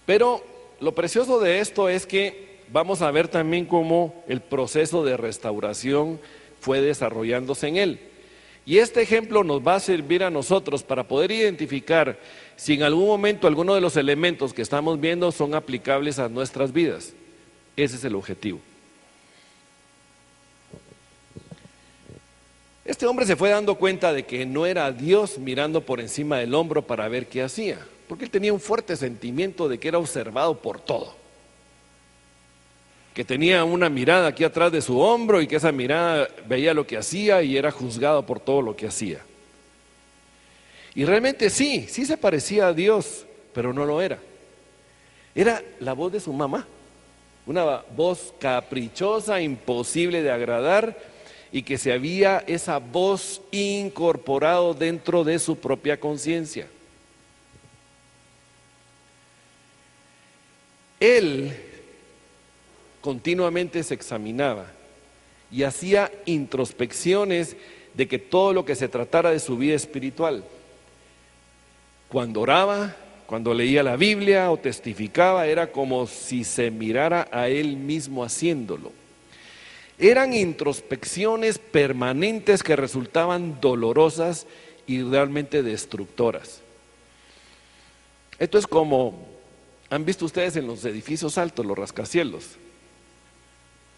Pero lo precioso de esto es que vamos a ver también cómo el proceso de restauración fue desarrollándose en él. Y este ejemplo nos va a servir a nosotros para poder identificar si en algún momento alguno de los elementos que estamos viendo son aplicables a nuestras vidas. Ese es el objetivo. Este hombre se fue dando cuenta de que no era Dios mirando por encima del hombro para ver qué hacía, porque él tenía un fuerte sentimiento de que era observado por todo. Que tenía una mirada aquí atrás de su hombro y que esa mirada veía lo que hacía y era juzgado por todo lo que hacía. Y realmente sí se parecía a Dios, pero no lo era. Era la voz de su mamá, una voz caprichosa, imposible de agradar, y que se había esa voz incorporado dentro de su propia conciencia. Él continuamente se examinaba y hacía introspecciones de que todo lo que se tratara de su vida espiritual, cuando oraba, cuando leía la Biblia o testificaba, era como si se mirara a él mismo haciéndolo. Eran introspecciones permanentes que resultaban dolorosas y realmente destructoras. Esto es como, ¿han visto ustedes en los edificios altos, los rascacielos?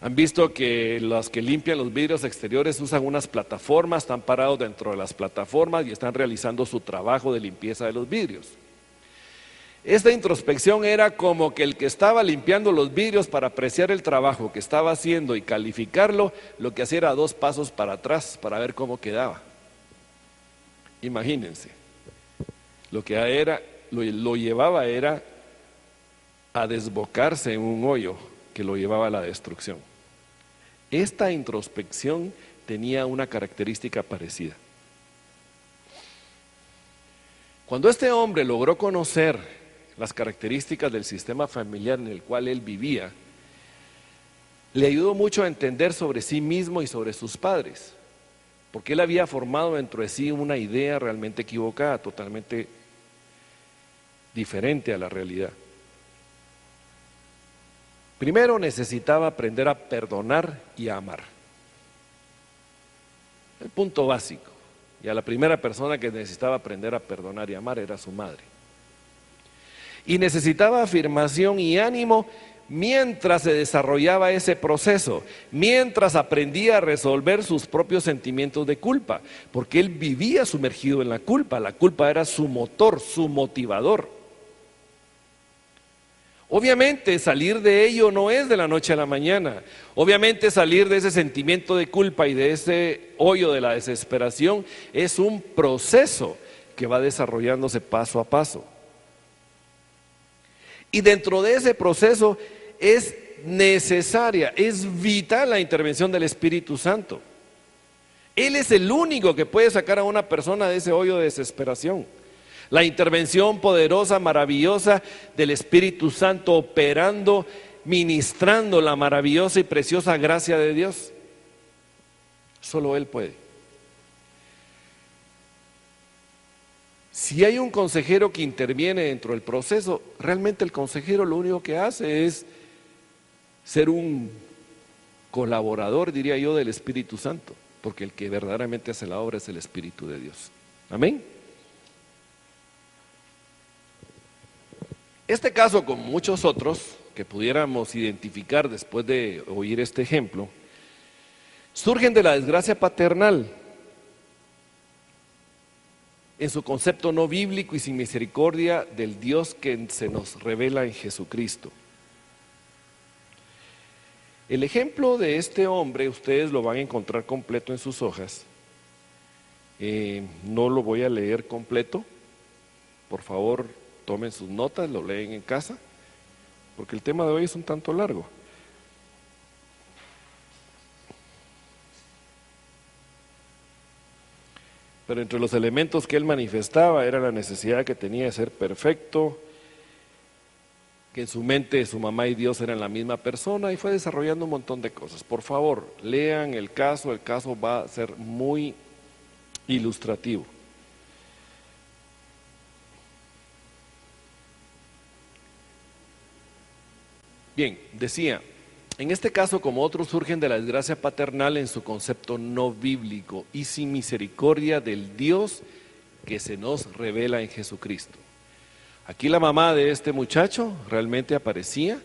¿Han visto que los que limpian los vidrios exteriores usan unas plataformas, están parados dentro de las plataformas y están realizando su trabajo de limpieza de los vidrios? Esta introspección era como que el que estaba limpiando los vidrios para apreciar el trabajo que estaba haciendo y calificarlo, lo que hacía era 2 pasos para atrás para ver cómo quedaba. Imagínense, lo llevaba era a desbocarse en un hoyo que lo llevaba a la destrucción. Esta introspección tenía una característica parecida. Cuando este hombre logró conocer las características del sistema familiar en el cual él vivía, le ayudó mucho a entender sobre sí mismo y sobre sus padres, porque él había formado dentro de sí una idea realmente equivocada, totalmente diferente a la realidad. Primero necesitaba aprender a perdonar y a amar. El punto básico. Y a la primera persona que necesitaba aprender a perdonar y amar era su madre. Y necesitaba afirmación y ánimo mientras se desarrollaba ese proceso, mientras aprendía a resolver sus propios sentimientos de culpa, porque él vivía sumergido en la culpa era su motor, su motivador. Obviamente salir de ello no es de la noche a la mañana. Obviamente salir de ese sentimiento de culpa y de ese hoyo de la desesperación es un proceso que va desarrollándose paso a paso. Y dentro de ese proceso es necesaria, es vital la intervención del Espíritu Santo. Él es el único que puede sacar a una persona de ese hoyo de desesperación. La intervención poderosa, maravillosa del Espíritu Santo operando, ministrando la maravillosa y preciosa gracia de Dios. Solo Él puede. Si hay un consejero que interviene dentro del proceso, realmente el consejero lo único que hace es ser un colaborador, diría yo, del Espíritu Santo, porque el que verdaderamente hace la obra es el Espíritu de Dios. Amén. Este caso, como muchos otros que pudiéramos identificar después de oír este ejemplo, surgen de la desgracia paternal en su concepto no bíblico y sin misericordia del Dios que se nos revela en Jesucristo. El ejemplo de este hombre ustedes lo van a encontrar completo en sus hojas. No lo voy a leer completo. Por favor, tomen sus notas, lo leen en casa, porque el tema de hoy es un tanto largo. Pero entre los elementos que él manifestaba era la necesidad que tenía de ser perfecto, que en su mente su mamá y Dios eran la misma persona, y fue desarrollando un montón de cosas. Por favor, lean el caso va a ser muy ilustrativo. Bien, decía, en este caso como otros surgen de la desgracia paternal en su concepto no bíblico y sin misericordia del Dios que se nos revela en Jesucristo. Aquí la mamá de este muchacho realmente aparecía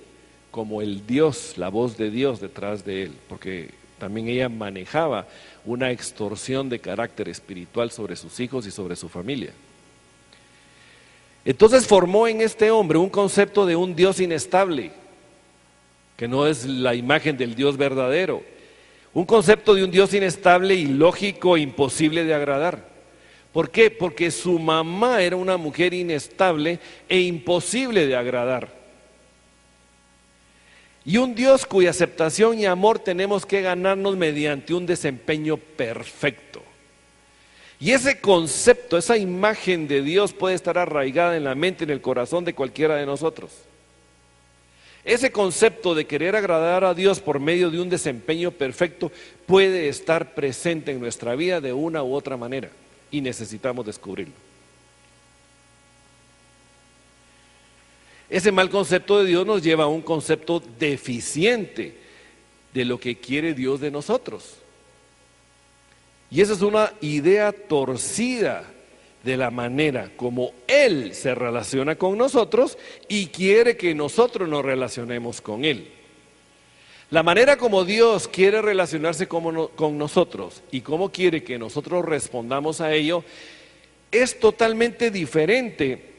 como el Dios, la voz de Dios detrás de él, porque también ella manejaba una extorsión de carácter espiritual sobre sus hijos y sobre su familia. Entonces formó en este hombre un concepto de un Dios inestable, que no es la imagen del Dios verdadero, un concepto de un Dios inestable, ilógico, imposible de agradar. ¿Por qué? Porque su mamá era una mujer inestable e imposible de agradar. Y un Dios cuya aceptación y amor tenemos que ganarnos mediante un desempeño perfecto. Y ese concepto, esa imagen de Dios puede estar arraigada en la mente, en el corazón de cualquiera de nosotros. Ese concepto de querer agradar a Dios por medio de un desempeño perfecto puede estar presente en nuestra vida de una u otra manera y necesitamos descubrirlo. Ese mal concepto de Dios nos lleva a un concepto deficiente de lo que quiere Dios de nosotros. Y esa es una idea torcida de la manera como Él se relaciona con nosotros y quiere que nosotros nos relacionemos con Él. La manera como Dios quiere relacionarse con nosotros y cómo quiere que nosotros respondamos a ello es totalmente diferente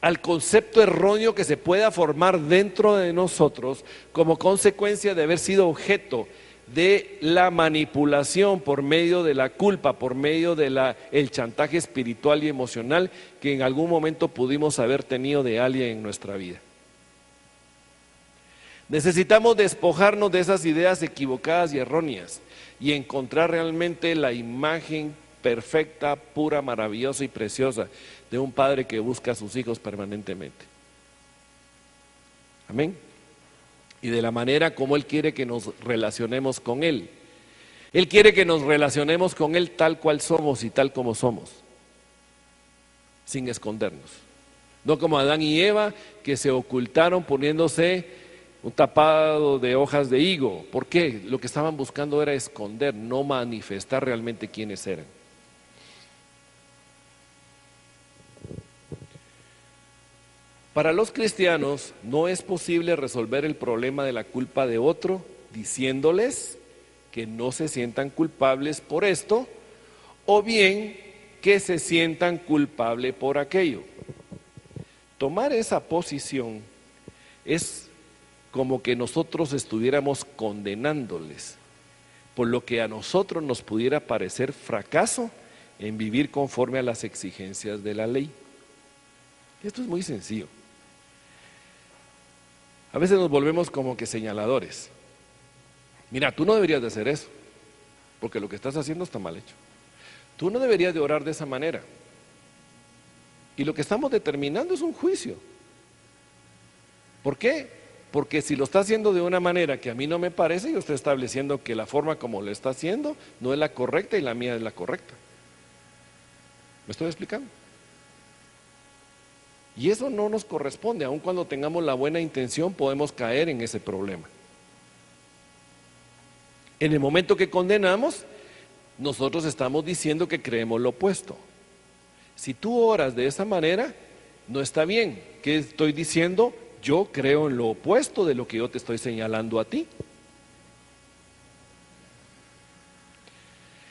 al concepto erróneo que se pueda formar dentro de nosotros como consecuencia de haber sido objeto de la manipulación por medio de la culpa, por medio de el chantaje espiritual y emocional que en algún momento pudimos haber tenido de alguien en nuestra vida. Necesitamos despojarnos de esas ideas equivocadas y erróneas y encontrar realmente la imagen perfecta, pura, maravillosa y preciosa de un padre que busca a sus hijos permanentemente. Amén. Y de la manera como Él quiere que nos relacionemos con Él. Él quiere que nos relacionemos con Él tal cual somos y tal como somos, sin escondernos. No como Adán y Eva que se ocultaron poniéndose un tapado de hojas de higo. ¿Por qué? Lo que estaban buscando era esconder, no manifestar realmente quiénes eran. Para los cristianos no es posible resolver el problema de la culpa de otro diciéndoles que no se sientan culpables por esto o bien que se sientan culpables por aquello. Tomar esa posición es como que nosotros estuviéramos condenándoles por lo que a nosotros nos pudiera parecer fracaso en vivir conforme a las exigencias de la ley. Esto es muy sencillo. A veces nos volvemos como que señaladores. Mira, tú no deberías de hacer eso, porque lo que estás haciendo está mal hecho. Tú no deberías de orar de esa manera. Y lo que estamos determinando es un juicio. ¿Por qué? Porque si lo está haciendo de una manera que a mí no me parece, yo estoy estableciendo que la forma como lo está haciendo no es la correcta y la mía es la correcta. ¿Me estoy explicando? Y eso no nos corresponde, aun cuando tengamos la buena intención podemos caer en ese problema. En el momento que condenamos, nosotros estamos diciendo que creemos lo opuesto. Si tú oras de esa manera, no está bien. ¿Qué estoy diciendo? Yo creo en lo opuesto de lo que yo te estoy señalando a ti.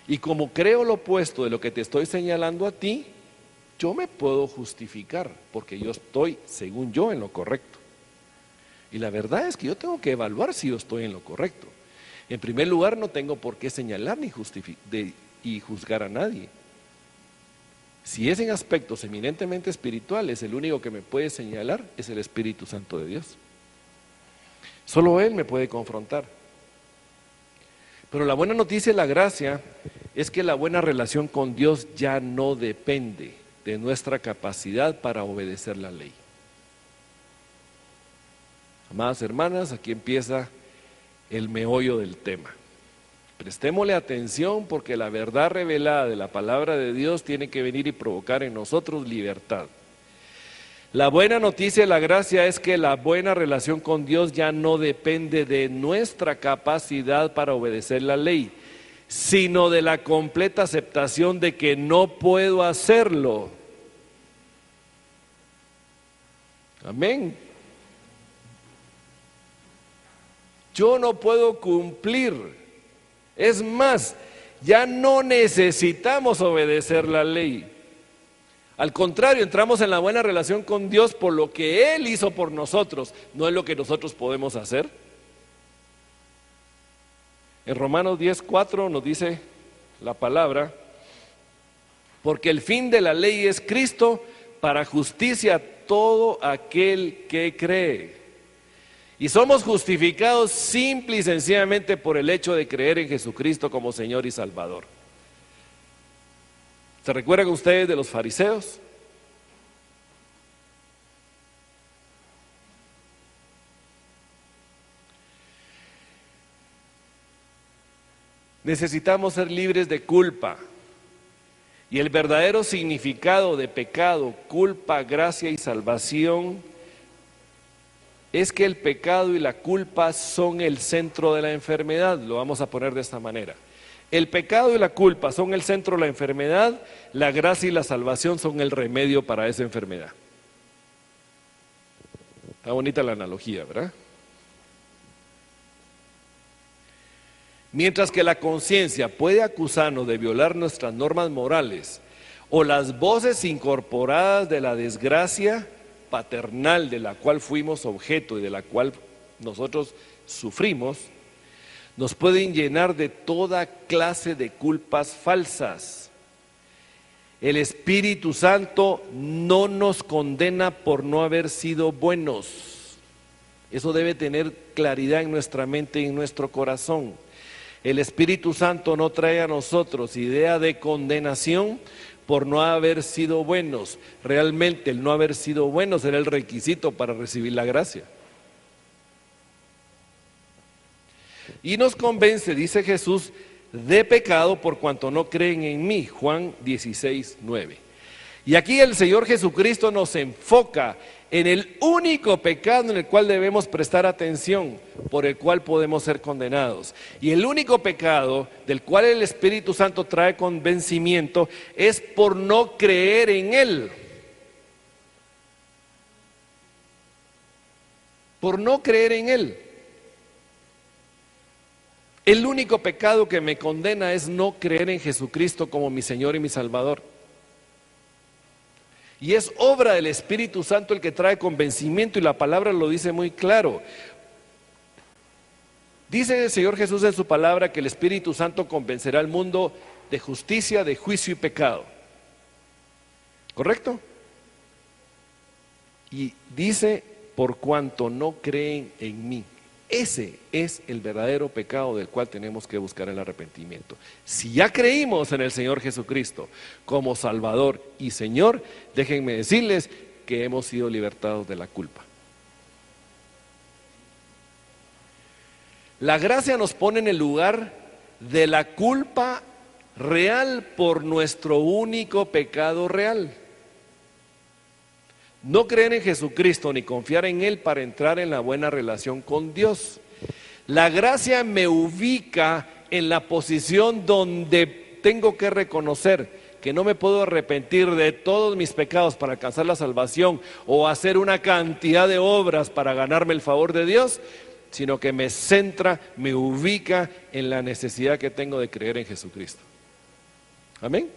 Y como creo lo opuesto de lo que te estoy señalando a ti, yo me puedo justificar, porque yo estoy, según yo, en lo correcto. Y la verdad es que yo tengo que evaluar si yo estoy en lo correcto. En primer lugar, no tengo por qué señalar y juzgar a nadie. Si es en aspectos eminentemente espirituales, el único que me puede señalar es el Espíritu Santo de Dios. Solo Él me puede confrontar. Pero la buena noticia de la gracia es que la buena relación con Dios ya no depende de nuestra capacidad para obedecer la ley. Amadas hermanas, aquí empieza el meollo del tema. Prestémosle atención porque la verdad revelada de la palabra de Dios tiene que venir y provocar en nosotros libertad. La buena noticia de la gracia es que la buena relación con Dios ya no depende de nuestra capacidad para obedecer la ley, sino de la completa aceptación de que no puedo hacerlo. Amén. Yo no puedo cumplir. Es más, ya no necesitamos obedecer la ley. Al contrario, entramos en la buena relación con Dios por lo que Él hizo por nosotros, no es lo que nosotros podemos hacer. En Romanos 10:4 nos dice la palabra, porque el fin de la ley es Cristo para justicia a todo aquel que cree. Y somos justificados simple y sencillamente por el hecho de creer en Jesucristo como Señor y Salvador. ¿Se recuerdan ustedes de los fariseos? Necesitamos ser libres de culpa. Y el verdadero significado de pecado, culpa, gracia y salvación es que el pecado y la culpa son el centro de la enfermedad. Lo vamos a poner de esta manera. El pecado y la culpa son el centro de la enfermedad, la gracia y la salvación son el remedio para esa enfermedad. Está bonita la analogía, ¿verdad? Mientras que la conciencia puede acusarnos de violar nuestras normas morales o las voces incorporadas de la desgracia paternal de la cual fuimos objeto y de la cual nosotros sufrimos, nos pueden llenar de toda clase de culpas falsas. El Espíritu Santo no nos condena por no haber sido buenos. Eso debe tener claridad en nuestra mente y en nuestro corazón. El Espíritu Santo no trae a nosotros idea de condenación por no haber sido buenos. Realmente el no haber sido buenos era el requisito para recibir la gracia. Y nos convence, dice Jesús, de pecado por cuanto no creen en mí. Juan 16:9. Y aquí el Señor Jesucristo nos enfoca en el único pecado en el cual debemos prestar atención, por el cual podemos ser condenados. Y el único pecado del cual el Espíritu Santo trae convencimiento es por no creer en Él. Por no creer en Él. El único pecado que me condena es no creer en Jesucristo como mi Señor y mi Salvador. Y es obra del Espíritu Santo el que trae convencimiento, y la palabra lo dice muy claro. Dice el Señor Jesús en su palabra que el Espíritu Santo convencerá al mundo de justicia, de juicio y pecado. ¿Correcto? Y dice, por cuanto no creen en mí. Ese es el verdadero pecado del cual tenemos que buscar el arrepentimiento. Si ya creímos en el Señor Jesucristo como Salvador y Señor, déjenme decirles que hemos sido libertados de la culpa. La gracia nos pone en el lugar de la culpa real por nuestro único pecado real. No creer en Jesucristo ni confiar en Él para entrar en la buena relación con Dios. La gracia me ubica en la posición donde tengo que reconocer que no me puedo arrepentir de todos mis pecados para alcanzar la salvación o hacer una cantidad de obras para ganarme el favor de Dios, sino que me centra, me ubica en la necesidad que tengo de creer en Jesucristo. Amén.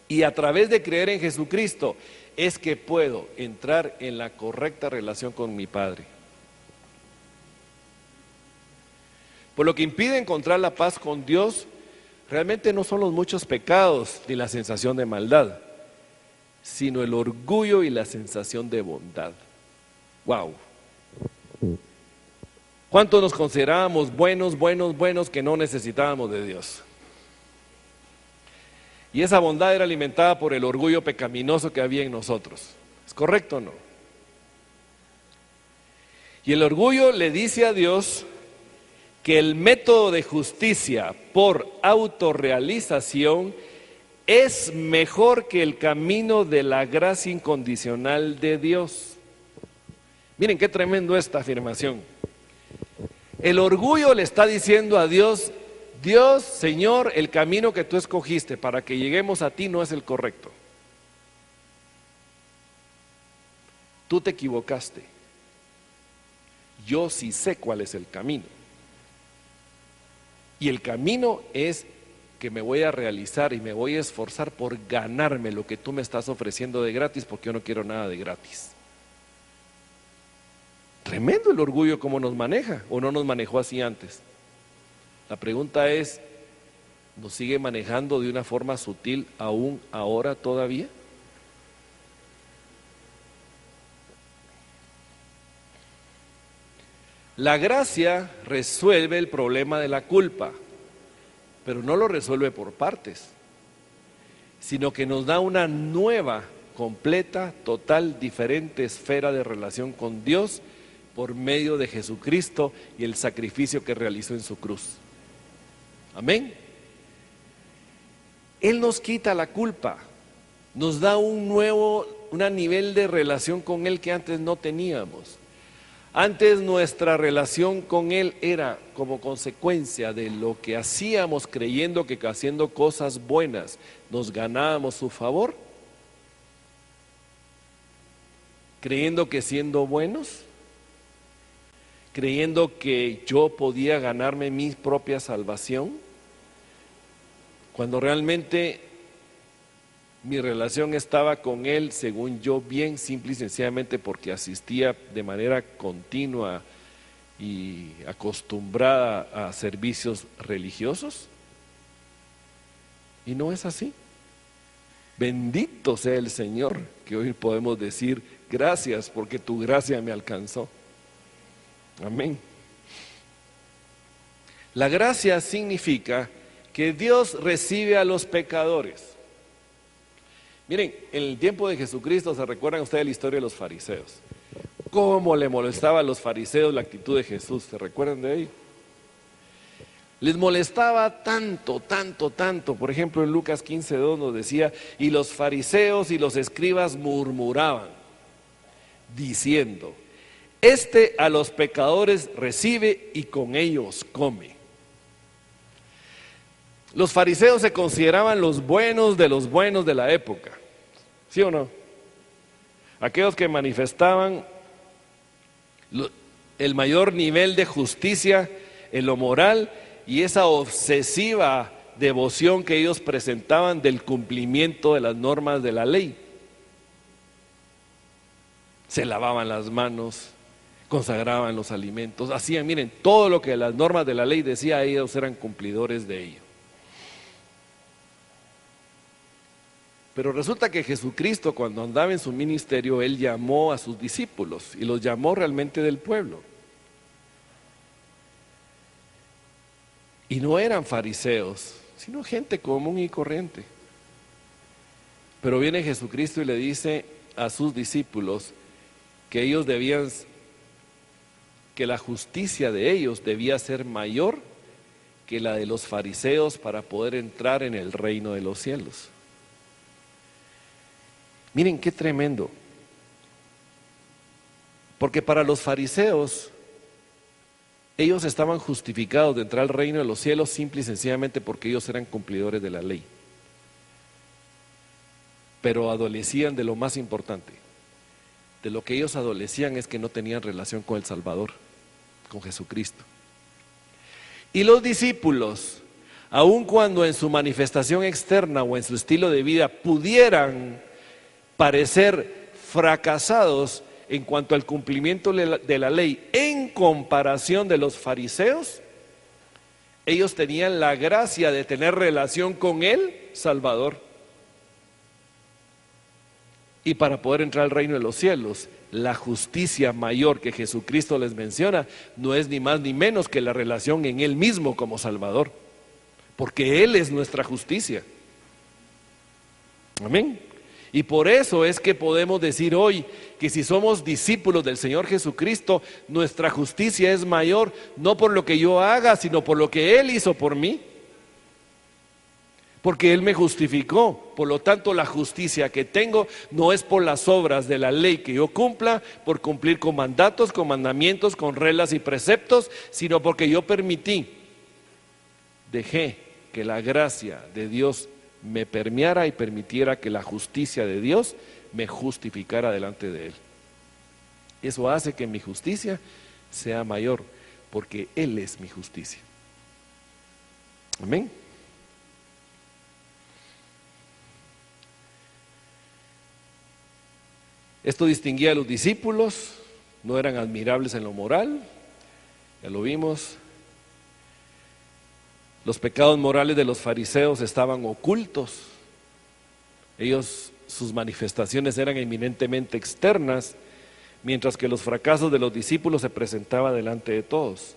Y a través de creer en Jesucristo es que puedo entrar en la correcta relación con mi Padre. Por lo que impide encontrar la paz con Dios, realmente no son los muchos pecados ni la sensación de maldad, sino el orgullo y la sensación de bondad. ¡Wow! ¿Cuántos nos considerábamos buenos que no necesitábamos de Dios? Y esa bondad era alimentada por el orgullo pecaminoso que había en nosotros. ¿Es correcto o no? Y el orgullo le dice a Dios que el método de justicia por autorrealización es mejor que el camino de la gracia incondicional de Dios. Miren qué tremendo esta afirmación. El orgullo le está diciendo a Dios: Dios, Señor, el camino que tú escogiste para que lleguemos a ti no es el correcto. Tú te equivocaste. Yo sí sé cuál es el camino. Y el camino es que me voy a realizar y me voy a esforzar por ganarme lo que tú me estás ofreciendo de gratis, porque yo no quiero nada de gratis. Tremendo el orgullo como nos maneja, o no nos manejó así antes. La pregunta es, ¿nos sigue manejando de una forma sutil aún ahora todavía? La gracia resuelve el problema de la culpa, pero no lo resuelve por partes, sino que nos da una nueva, completa, total, diferente esfera de relación con Dios por medio de Jesucristo y el sacrificio que realizó en su cruz. Amén. Él nos quita la culpa, nos da un nivel de relación con Él que antes no teníamos. Antes nuestra relación con Él era como consecuencia de lo que hacíamos, creyendo que haciendo cosas buenas nos ganábamos su favor, creyendo que siendo buenos, creyendo que yo podía ganarme mi propia salvación, cuando realmente mi relación estaba con Él, según yo, bien simple y sencillamente porque asistía de manera continua y acostumbrada a servicios religiosos. Y no es así. Bendito sea el Señor, que hoy podemos decir gracias porque tu gracia me alcanzó. Amén. La gracia significa que Dios recibe a los pecadores. Miren, en el tiempo de Jesucristo, ¿se recuerdan ustedes la historia de los fariseos? ¿Cómo le molestaba a los fariseos la actitud de Jesús? ¿Se recuerdan de ello? Les molestaba tanto. Por ejemplo, en Lucas 15:2 nos decía: y los fariseos y los escribas murmuraban, diciendo: este a los pecadores recibe y con ellos come. Los fariseos se consideraban los buenos de la época, ¿sí o no? Aquellos que manifestaban el mayor nivel de justicia en lo moral y esa obsesiva devoción que ellos presentaban del cumplimiento de las normas de la ley. Se lavaban las manos, consagraban los alimentos, hacían, miren, todo lo que las normas de la ley decía, ellos eran cumplidores de ello. Pero resulta que Jesucristo, cuando andaba en su ministerio, Él llamó a sus discípulos y los llamó realmente del pueblo. Y no eran fariseos, sino gente común y corriente. Pero viene Jesucristo y le dice a sus discípulos que ellos debían, que la justicia de ellos debía ser mayor que la de los fariseos para poder entrar en el reino de los cielos. Miren qué tremendo, porque para los fariseos, ellos estaban justificados de entrar al reino de los cielos simple y sencillamente porque ellos eran cumplidores de la ley, pero adolecían de lo más importante. De lo que ellos adolecían es que no tenían relación con el Salvador, con Jesucristo. Y los discípulos, aun cuando en su manifestación externa o en su estilo de vida pudieran parecer fracasados en cuanto al cumplimiento de la ley en comparación de los fariseos, ellos tenían la gracia de tener relación con el Salvador. Y para poder entrar al reino de los cielos, la justicia mayor que Jesucristo les menciona no es ni más ni menos que la relación en Él mismo como Salvador, porque Él es nuestra justicia. Amén. Y por eso es que podemos decir hoy que si somos discípulos del Señor Jesucristo, nuestra justicia es mayor, no por lo que yo haga, sino por lo que Él hizo por mí. Porque Él me justificó, por lo tanto la justicia que tengo no es por las obras de la ley que yo cumpla, por cumplir con mandatos, con mandamientos, con reglas y preceptos, sino porque yo dejé que la gracia de Dios me permeara y permitiera que la justicia de Dios me justificara delante de Él. Eso hace que mi justicia sea mayor, porque Él es mi justicia. Amén. Esto distinguía a los discípulos, no eran admirables en lo moral, ya lo vimos. Los pecados morales de los fariseos estaban ocultos. Ellos, sus manifestaciones eran eminentemente externas, mientras que los fracasos de los discípulos se presentaban delante de todos.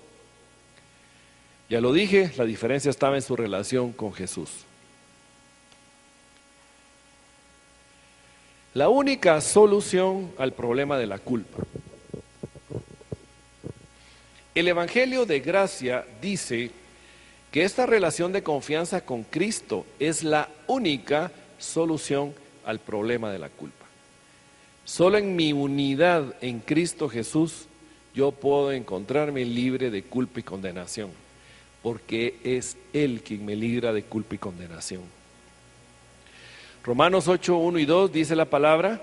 Ya lo dije, la diferencia estaba en su relación con Jesús. La única solución al problema de la culpa. El Evangelio de Gracia dice que esta relación de confianza con Cristo es la única solución al problema de la culpa. Solo en mi unidad en Cristo Jesús yo puedo encontrarme libre de culpa y condenación, porque es Él quien me libra de culpa y condenación. Romanos 8, 1 y 2 dice la palabra: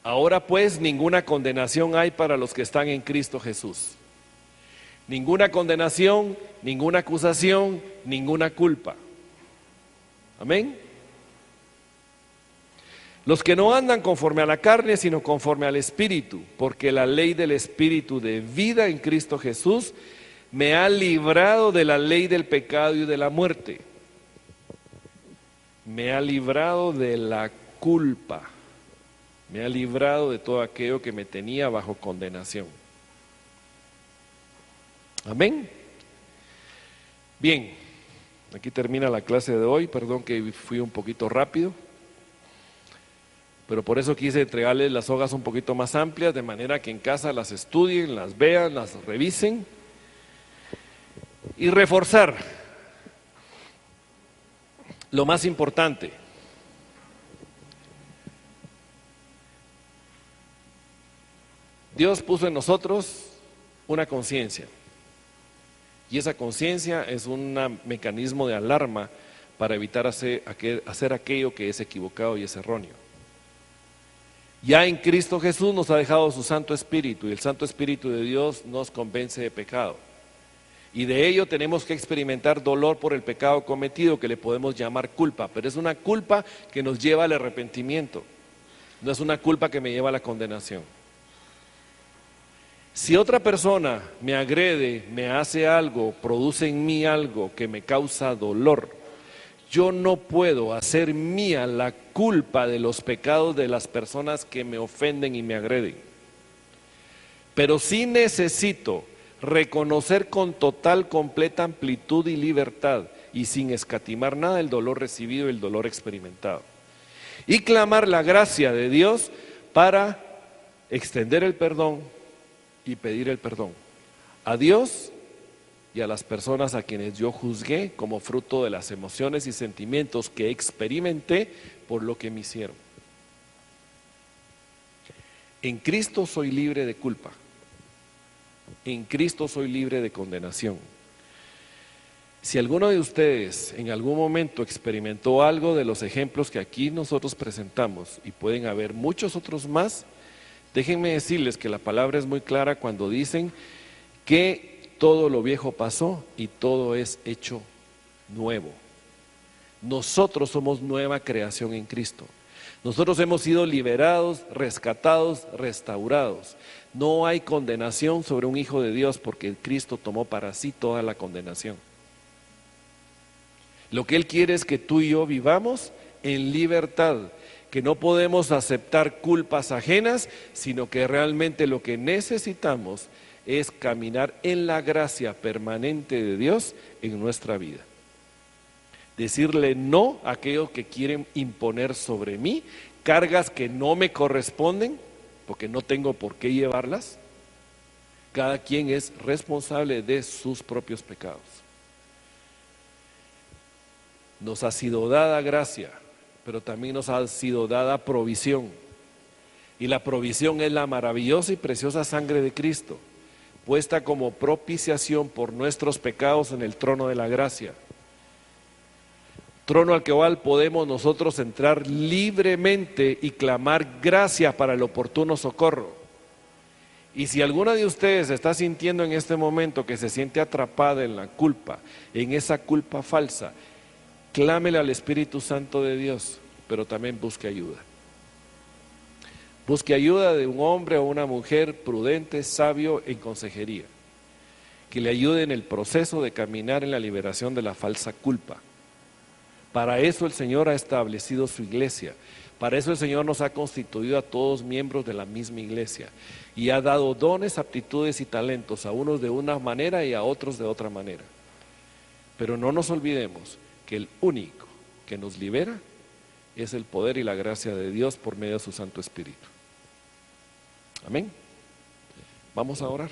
ahora pues ninguna condenación hay para los que están en Cristo Jesús. Ninguna condenación, ninguna acusación, ninguna culpa. Amén. Los que no andan conforme a la carne, sino conforme al Espíritu, porque la ley del Espíritu de vida en Cristo Jesús me ha librado de la ley del pecado y de la muerte. Me ha librado de la culpa. Me ha librado de todo aquello que me tenía bajo condenación. Amén. Bien, aquí termina la clase de hoy. Perdón que fui un poquito rápido, pero por eso quise entregarles las hojas un poquito más amplias, de manera que en casa las estudien, las vean, las revisen y reforzar lo más importante. Dios puso en nosotros una conciencia. Y esa conciencia es un mecanismo de alarma para evitar hacer aquello que es equivocado y es erróneo. Ya en Cristo Jesús nos ha dejado su Santo Espíritu, y el Santo Espíritu de Dios nos convence de pecado. Y de ello tenemos que experimentar dolor por el pecado cometido, que le podemos llamar culpa, pero es una culpa que nos lleva al arrepentimiento, no es una culpa que me lleva a la condenación. Si otra persona me agrede, me hace algo, produce en mí algo que me causa dolor, yo no puedo hacer mía la culpa de los pecados de las personas que me ofenden y me agreden. Pero sí necesito reconocer con total, completa amplitud y libertad y sin escatimar nada el dolor recibido y el dolor experimentado. Y clamar la gracia de Dios para extender el perdón y pedir el perdón a Dios y a las personas a quienes yo juzgué como fruto de las emociones y sentimientos que experimenté por lo que me hicieron. En Cristo soy libre de culpa. En Cristo soy libre de condenación. Si alguno de ustedes en algún momento experimentó algo de los ejemplos que aquí nosotros presentamos, y pueden haber muchos otros más, déjenme decirles que la palabra es muy clara cuando dicen que todo lo viejo pasó y todo es hecho nuevo. Nosotros somos nueva creación en Cristo. Nosotros hemos sido liberados, rescatados, restaurados. No hay condenación sobre un hijo de Dios porque Cristo tomó para sí toda la condenación. Lo que Él quiere es que tú y yo vivamos en libertad, que no podemos aceptar culpas ajenas, sino que realmente lo que necesitamos es caminar en la gracia permanente de Dios en nuestra vida. Decirle no a aquellos que quieren imponer sobre mí cargas que no me corresponden, porque no tengo por qué llevarlas. Cada quien es responsable de sus propios pecados. Nos ha sido dada gracia, pero también nos ha sido dada provisión. Y la provisión es la maravillosa y preciosa sangre de Cristo, puesta como propiciación por nuestros pecados en el trono de la gracia. Trono al cual podemos nosotros entrar libremente y clamar gracia para el oportuno socorro. Y si alguna de ustedes está sintiendo en este momento que se siente atrapada en la culpa, en esa culpa falsa, clámele al Espíritu Santo de Dios, pero también busque ayuda. Busque ayuda de un hombre o una mujer prudente, sabio en consejería, que le ayude en el proceso de caminar en la liberación de la falsa culpa. Para eso el Señor ha establecido su iglesia, para eso el Señor nos ha constituido a todos miembros de la misma iglesia y ha dado dones, aptitudes y talentos a unos de una manera y a otros de otra manera. Pero no nos olvidemos que el único que nos libera es el poder y la gracia de Dios por medio de su Santo Espíritu. Amén. Vamos a orar.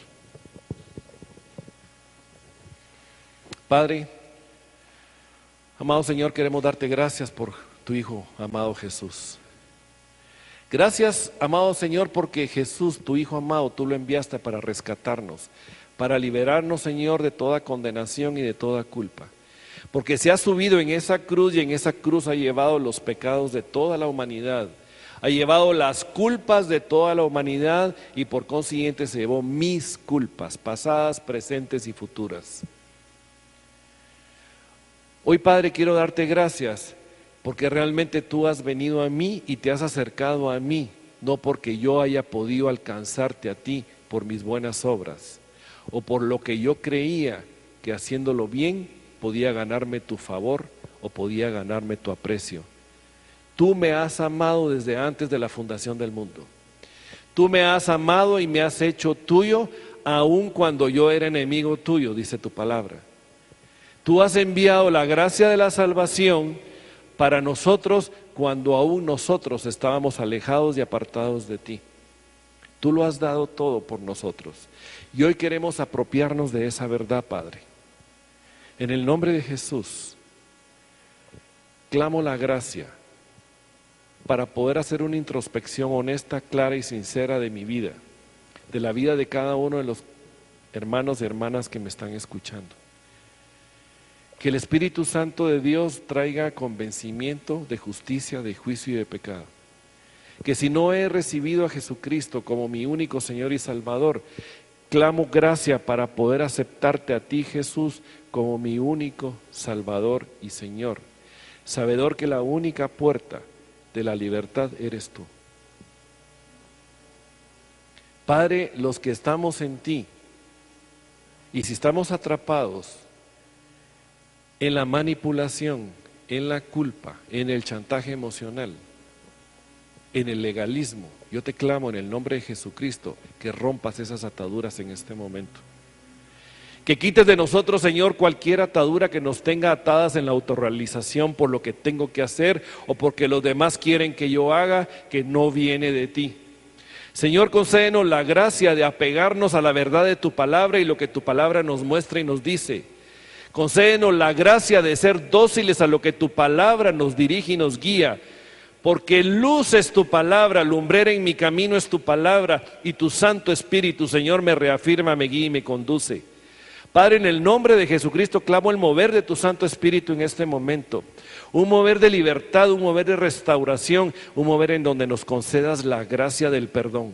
Padre, amado Señor, queremos darte gracias por tu Hijo, amado Jesús. Gracias, amado Señor, porque Jesús, tu Hijo amado, tú lo enviaste para rescatarnos, para liberarnos, Señor, de toda condenación y de toda culpa. Porque se ha subido en esa cruz y en esa cruz ha llevado los pecados de toda la humanidad, ha llevado las culpas de toda la humanidad y por consiguiente se llevó mis culpas, pasadas, presentes y futuras. Hoy, Padre, quiero darte gracias porque realmente tú has venido a mí y te has acercado a mí, no porque yo haya podido alcanzarte a ti por mis buenas obras o por lo que yo creía que haciéndolo bien podía ganarme tu favor o podía ganarme tu aprecio. Tú me has amado desde antes de la fundación del mundo. Tú me has amado y me has hecho tuyo aun cuando yo era enemigo tuyo, dice tu palabra. Tú has enviado la gracia de la salvación para nosotros cuando aún nosotros estábamos alejados y apartados de ti. Tú lo has dado todo por nosotros. Y hoy queremos apropiarnos de esa verdad, Padre. En el nombre de Jesús, clamo la gracia para poder hacer una introspección honesta, clara y sincera de mi vida, de la vida de cada uno de los hermanos y hermanas que me están escuchando. Que el Espíritu Santo de Dios traiga convencimiento de justicia, de juicio y de pecado. Que si no he recibido a Jesucristo como mi único Señor y Salvador, clamo gracia para poder aceptarte a ti, Jesús, como mi único Salvador y Señor, sabedor que la única puerta de la libertad eres tú. Padre, los que estamos en ti, y si estamos atrapados en la manipulación, en la culpa, en el chantaje emocional, en el legalismo, yo te clamo en el nombre de Jesucristo que rompas esas ataduras en este momento. Que quites de nosotros, Señor, cualquier atadura que nos tenga atadas en la autorrealización por lo que tengo que hacer o porque los demás quieren que yo haga, que no viene de ti. Señor, concédenos la gracia de apegarnos a la verdad de tu palabra y lo que tu palabra nos muestra y nos dice. Concédenos la gracia de ser dóciles a lo que tu palabra nos dirige y nos guía, porque luz es tu palabra, lumbrera en mi camino es tu palabra, y tu Santo Espíritu, Señor, me reafirma, me guía y me conduce. Padre, en el nombre de Jesucristo clamo el mover de tu Santo Espíritu en este momento, un mover de libertad, un mover de restauración, un mover en donde nos concedas la gracia del perdón.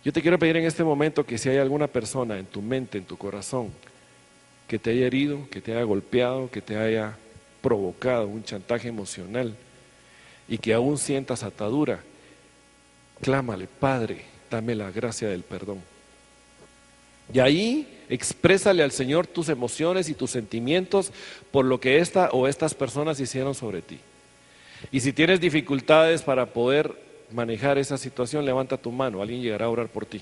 Yo te quiero pedir en este momento que si hay alguna persona en tu mente, en tu corazón, que te haya herido, que te haya golpeado, que te haya provocado un chantaje emocional y que aún sientas atadura, clámale: Padre, dame la gracia del perdón. Y ahí exprésale al Señor tus emociones y tus sentimientos por lo que esta o estas personas hicieron sobre ti. Y si tienes dificultades para poder manejar esa situación, levanta tu mano, alguien llegará a orar por ti.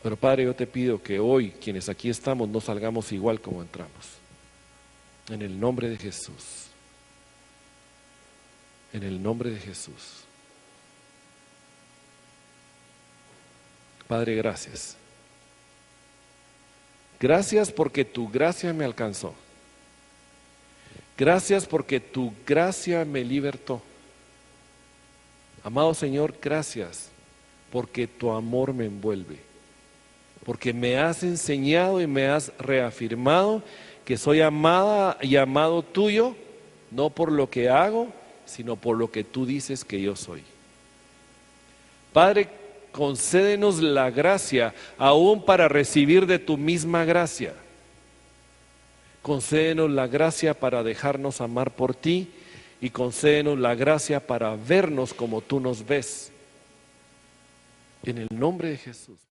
Pero Padre, yo te pido que hoy, quienes aquí estamos, no salgamos igual como entramos. En el nombre de Jesús. En el nombre de Jesús. Padre, gracias. Gracias porque tu gracia me alcanzó. Gracias porque tu gracia me libertó. Amado Señor, gracias porque tu amor me envuelve. Porque me has enseñado y me has reafirmado que soy amada y amado tuyo, no por lo que hago, sino por lo que tú dices que yo soy. Padre, concédenos la gracia aún para recibir de tu misma gracia. Concédenos la gracia para dejarnos amar por ti y concédenos la gracia para vernos como tú nos ves. En el nombre de Jesús.